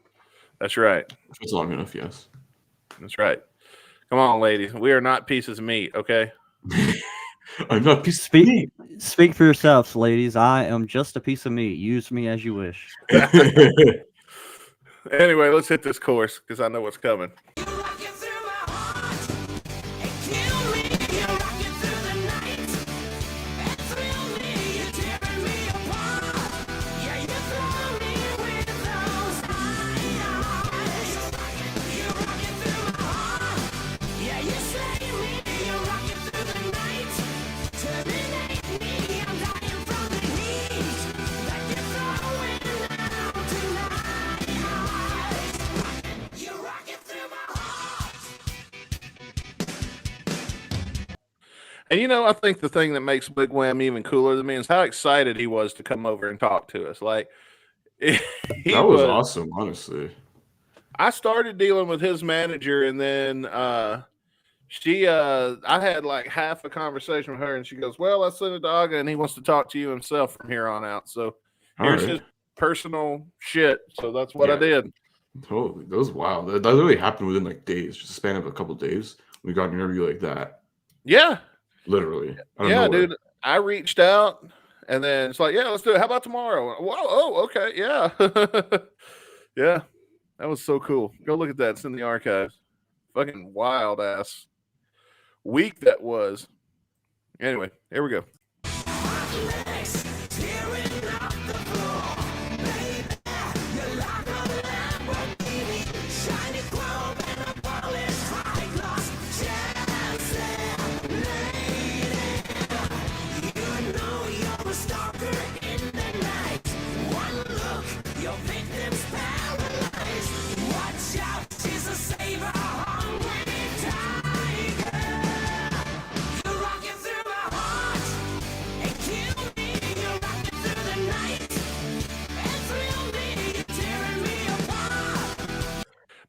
B: That's right.
C: If it's long enough, yes.
B: That's right. Come on, ladies. We are not pieces of meat, okay?
C: I'm not a piece of meat.
A: Speak for yourselves, ladies. I am just a piece of meat. Use me as you wish.
B: Anyway, let's hit this chorus because I know what's coming.
E: You rock it through my heart and kill me. You rock it through the night and thrill me. You're tearing me apart. Yeah, you throw me with those eyes. You rock it through my heart. Yeah, you slay me. You rock it through the night. Terminate me. I'm dying from the heat that you're throwing out tonight. You rock it through my heart.
B: And I think the thing that makes Big Wham even cooler than me is how excited he was to come over and talk to us. Like, he
C: That was awesome, honestly.
B: I started dealing with his manager, and then I had like half a conversation with her, and she goes, "Well, I sent it to Aga, and he wants to talk to you himself from here on out. So here's his personal shit." So that's what I did.
C: Totally. That was wild. That literally happened within like days, just a span of a couple of days. We got an interview like that.
B: Yeah.
C: Literally.
B: Yeah, dude. I reached out, and then it's like, "Yeah, let's do it. How about tomorrow?" Whoa, oh, okay, yeah. Yeah. That was so cool. Go look at that. It's in the archives. Fucking wild ass week that was. Anyway, here we go.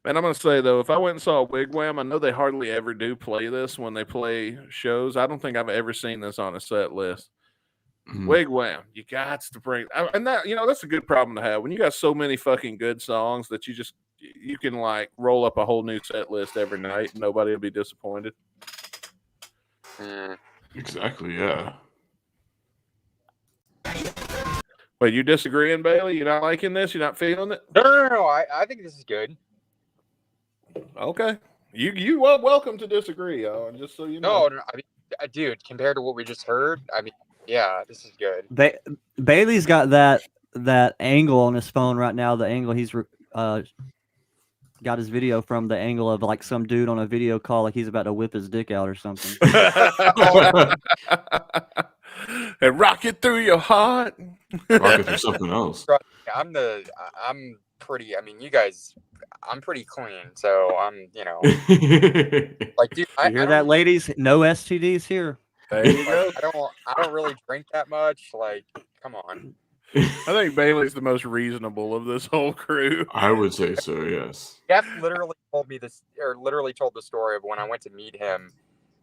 B: And I'm going to say, though, if I went and saw Wigwam, I know they hardly ever do play this when they play shows. I don't think I've ever seen this on a set list. Mm-hmm. Wigwam, you got to bring, and that, that's a good problem to have when you got so many fucking good songs that you can like roll up a whole new set list every night and nobody will be disappointed.
C: Exactly, yeah.
B: Wait, you disagreeing, Bailey? You're not liking this? You're not feeling it?
D: No. I think this is good.
B: Okay. You are welcome to disagree, just so you know.
D: No, I mean, dude, compared to what we just heard, I mean, yeah, this is good.
A: Bailey's got that angle on his phone right now. The angle he's got his video from, the angle of like some dude on a video call, like he's about to whip his dick out or something.
B: And rock it through your heart.
C: Rock it through something else.
D: I'm pretty. I mean, you guys, I'm pretty clean, so I'm, like, dude,
A: you hear that, ladies? No STDs here.
B: There you go.
D: I don't really drink that much. Like, come on.
B: I think Bailey's the most reasonable of this whole crew.
C: I would say so, yes.
D: Jeff literally told me this, or literally told the story of when I went to meet him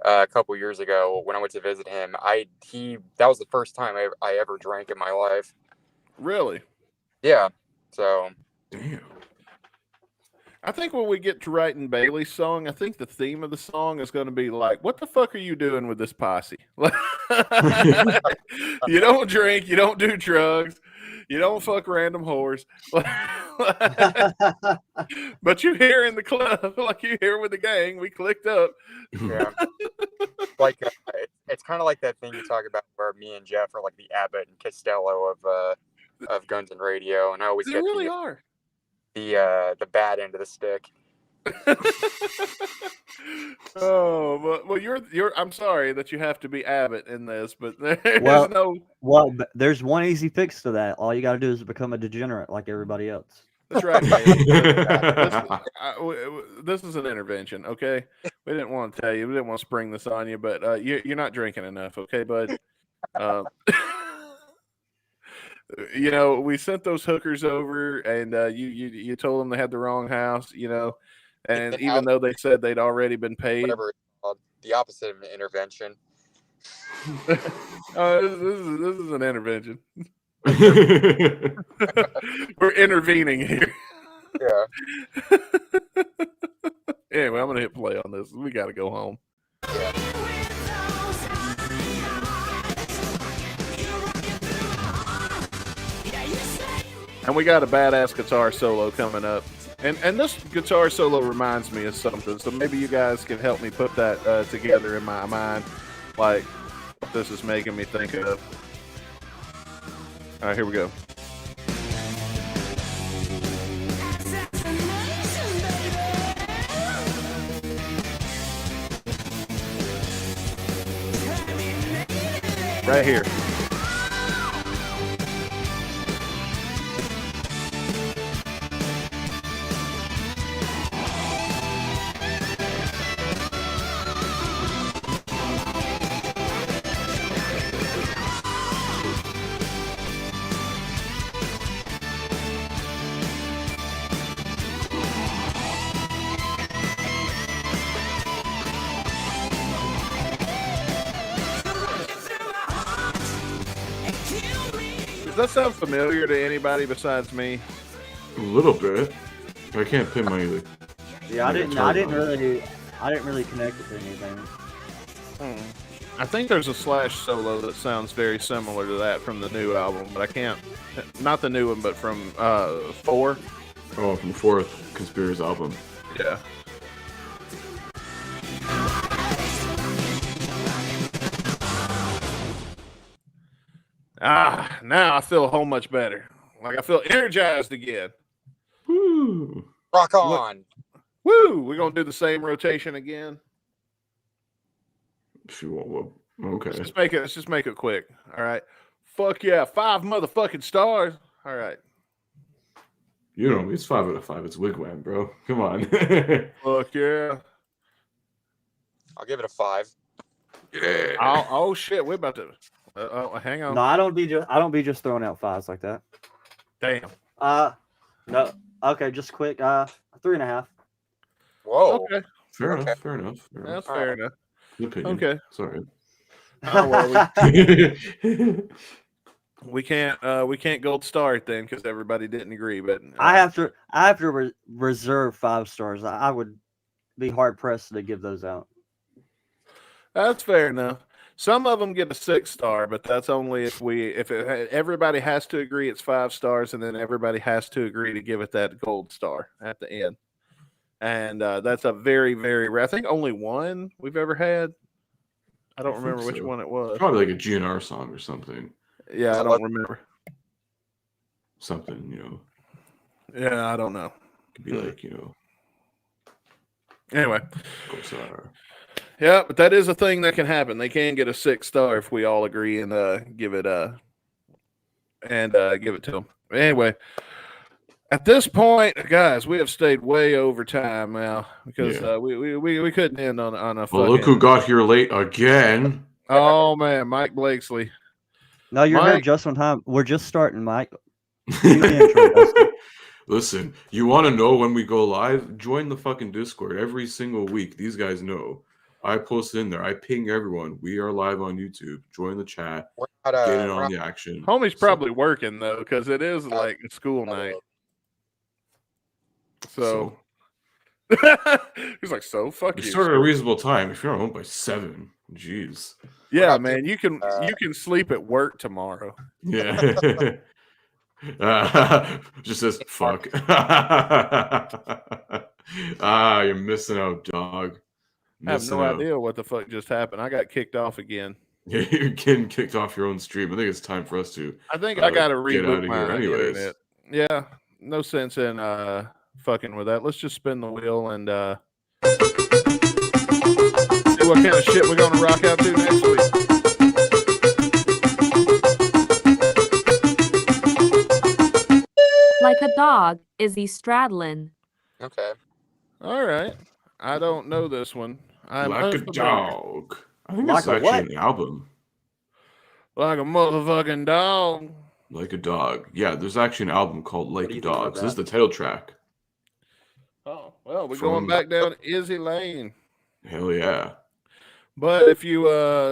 D: a couple years ago. When I went to visit him, that was the first time I ever drank in my life.
B: Really?
D: Yeah. So.
C: Damn.
B: I think when we get to writing Bailey's song, I think the theme of the song is going to be like, "What the fuck are you doing with this posse?" You don't drink, you don't do drugs, you don't fuck random whores, but you here in the club, like you here with the gang. We clicked up.
D: Yeah. Like it's kind of like that thing you talk about where me and Jeff are like the Abbott and Costello of Guns and Radio, and I always
B: They
D: get
B: really are.
D: The bad end of the stick.
B: Oh, well, you're. I'm sorry that you have to be Abbott in this, but there's
A: there's one easy fix to that. All you got to do is become a degenerate like everybody else.
B: That's right. This is an intervention, okay? We didn't want to tell you. We didn't want to spring this on you, but you're not drinking enough, okay, bud? We sent those hookers over, and you told them they had the wrong house, and even though they said they'd already been paid.
D: Whatever it's called, the opposite of an intervention.
B: This is an intervention. We're intervening here.
D: Yeah.
B: Anyway, I'm going to hit play on this. We got to go home.
D: Yeah.
B: And we got a badass guitar solo coming up. And this guitar solo reminds me of something, so maybe you guys can help me put that together in my mind, like what this is making me think of. All right, here we go. Right here. Does that sound familiar to anybody besides me?
C: A little bit. I can't pin my like.
A: Yeah, I
C: my
A: didn't
C: guitar
A: really
C: down.
A: connect it to anything.
B: I think there's a Slash solo that sounds very similar to that from the new album, but I can't. Not the new one, but from 4.
C: Oh, from fourth Conspira's album.
B: Yeah. Now I feel a whole much better. Like I feel energized again.
C: Woo!
D: Rock on.
B: Woo! We're gonna do the same rotation again.
C: If you want, well, okay.
B: Let's just make it quick. All right. Fuck yeah, 5 motherfucking stars. All right.
C: You know, it's 5 out of 5. It's Wigwam, bro. Come on.
B: Fuck yeah.
D: I'll give it a 5.
C: Yeah.
B: Oh shit, we're about to. Hang on.
A: No, I don't be just throwing out 5s like that.
B: Damn.
A: No. Okay, just quick. 3.5.
D: Whoa.
B: Okay.
C: Fair
D: Okay.
C: enough. Fair enough. Fair enough.
B: That's fair enough.
C: Good opinion.
B: Okay.
C: Sorry.
B: Oh, well, we can't gold star it then because everybody didn't agree. But
A: I have to reserve 5 stars. I would be hard pressed to give those out.
B: That's fair enough. Some of them get a 6 star, but that's only if everybody has to agree it's 5 stars, and then everybody has to agree to give it that gold star at the end. And that's a very, very rare. I think only one we've ever had. I don't remember which one it was.
C: Probably like a GNR song or something.
B: Yeah, I don't remember.
C: Something, you know.
B: Yeah, I don't know.
C: Could be like, you know.
B: Anyway.
C: Sorry.
B: Yeah, but that is a thing that can happen. They can get a 6 star if we all agree and give it to them. Anyway, at this point, guys, we have stayed way over time now because we couldn't end on a.
C: Well, look who got here late again.
B: Oh man, Mike Blakesley.
A: No, you're
B: Mike?
A: here just on time. We're just starting, Mike. Do the intro, Dustin.
C: Listen, you want to know when we go live? Join the fucking Discord every single week. These guys know. I post in there. I ping everyone. We are live on YouTube. Join the chat.
D: We're not,
C: Get in on the action.
B: Homie's probably working though because it is like a school night. So he's like, so fuck
C: We
B: you.
C: start at a reasonable time. If you're home by 7, jeez.
B: Yeah, man, you can sleep at work tomorrow.
C: Yeah. Just says fuck. You're missing out, dog.
B: I have no idea what the fuck just happened. I got kicked off again.
C: Yeah, you're getting kicked off your own stream. I think it's time for us to.
B: I think I got to
C: get out
B: reboot
C: of
B: my
C: here, anyways.
B: internet. Yeah, no sense in fucking with that. Let's just spin the wheel and see what kind of shit we're gonna rock out to next week.
G: Like a dog, Izzy Stradlin.
D: Okay.
B: All right, I don't know this one. I'm
C: Like a
B: unfamiliar.
C: dog. I think
A: Like
C: it's
A: a
C: actually
A: what?
C: an album.
B: Like a motherfucking dog.
C: Like a dog. Yeah, there's actually an album called Like
A: do
C: a
A: you think about
C: Dog. So this is
A: that?
C: the title track.
B: Oh well, we're going
C: From-
B: back down Izzy Lane.
C: Hell yeah.
B: But if you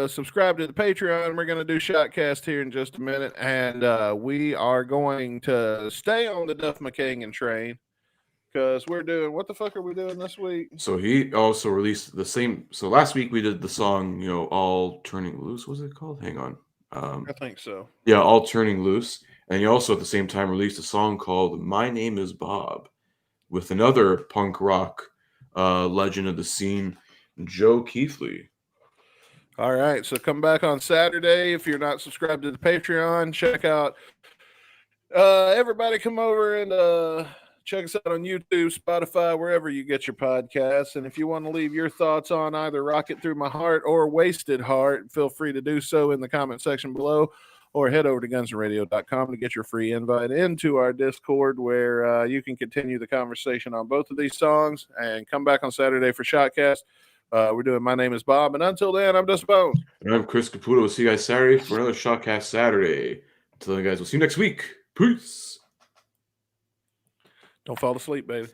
B: subscribe to the Patreon, we're going to do Shotcast here in just a minute. And we are going to stay on the Duff McKagan train because we're doing, what the fuck are we doing this week?
C: So he also released the same. So last week we did the song, you know, All Turning Loose. What was it called? Hang on.
B: I think so.
C: Yeah, All Turning Loose. And he also at the same time released a song called My Name is Bob with another punk rock legend of the scene, Joe Keithley.
B: All right, so come back on Saturday. If you're not subscribed to the Patreon, check out. Everybody come over and check us out on YouTube, Spotify, wherever you get your podcasts. And if you want to leave your thoughts on either Rocket Through My Heart or Wasted Heart, feel free to do so in the comment section below, or head over to gunsandradio.com to get your free invite into our Discord, where you can continue the conversation on both of these songs. And come back on Saturday for Shotcast. We're doing My Name is Bob. And until then, I'm Dust Bone.
C: And I'm Chris Caputo. We'll see you guys Saturday for another Shotcast Saturday. Until then, guys, we'll see you next week. Peace.
B: Don't fall asleep, baby.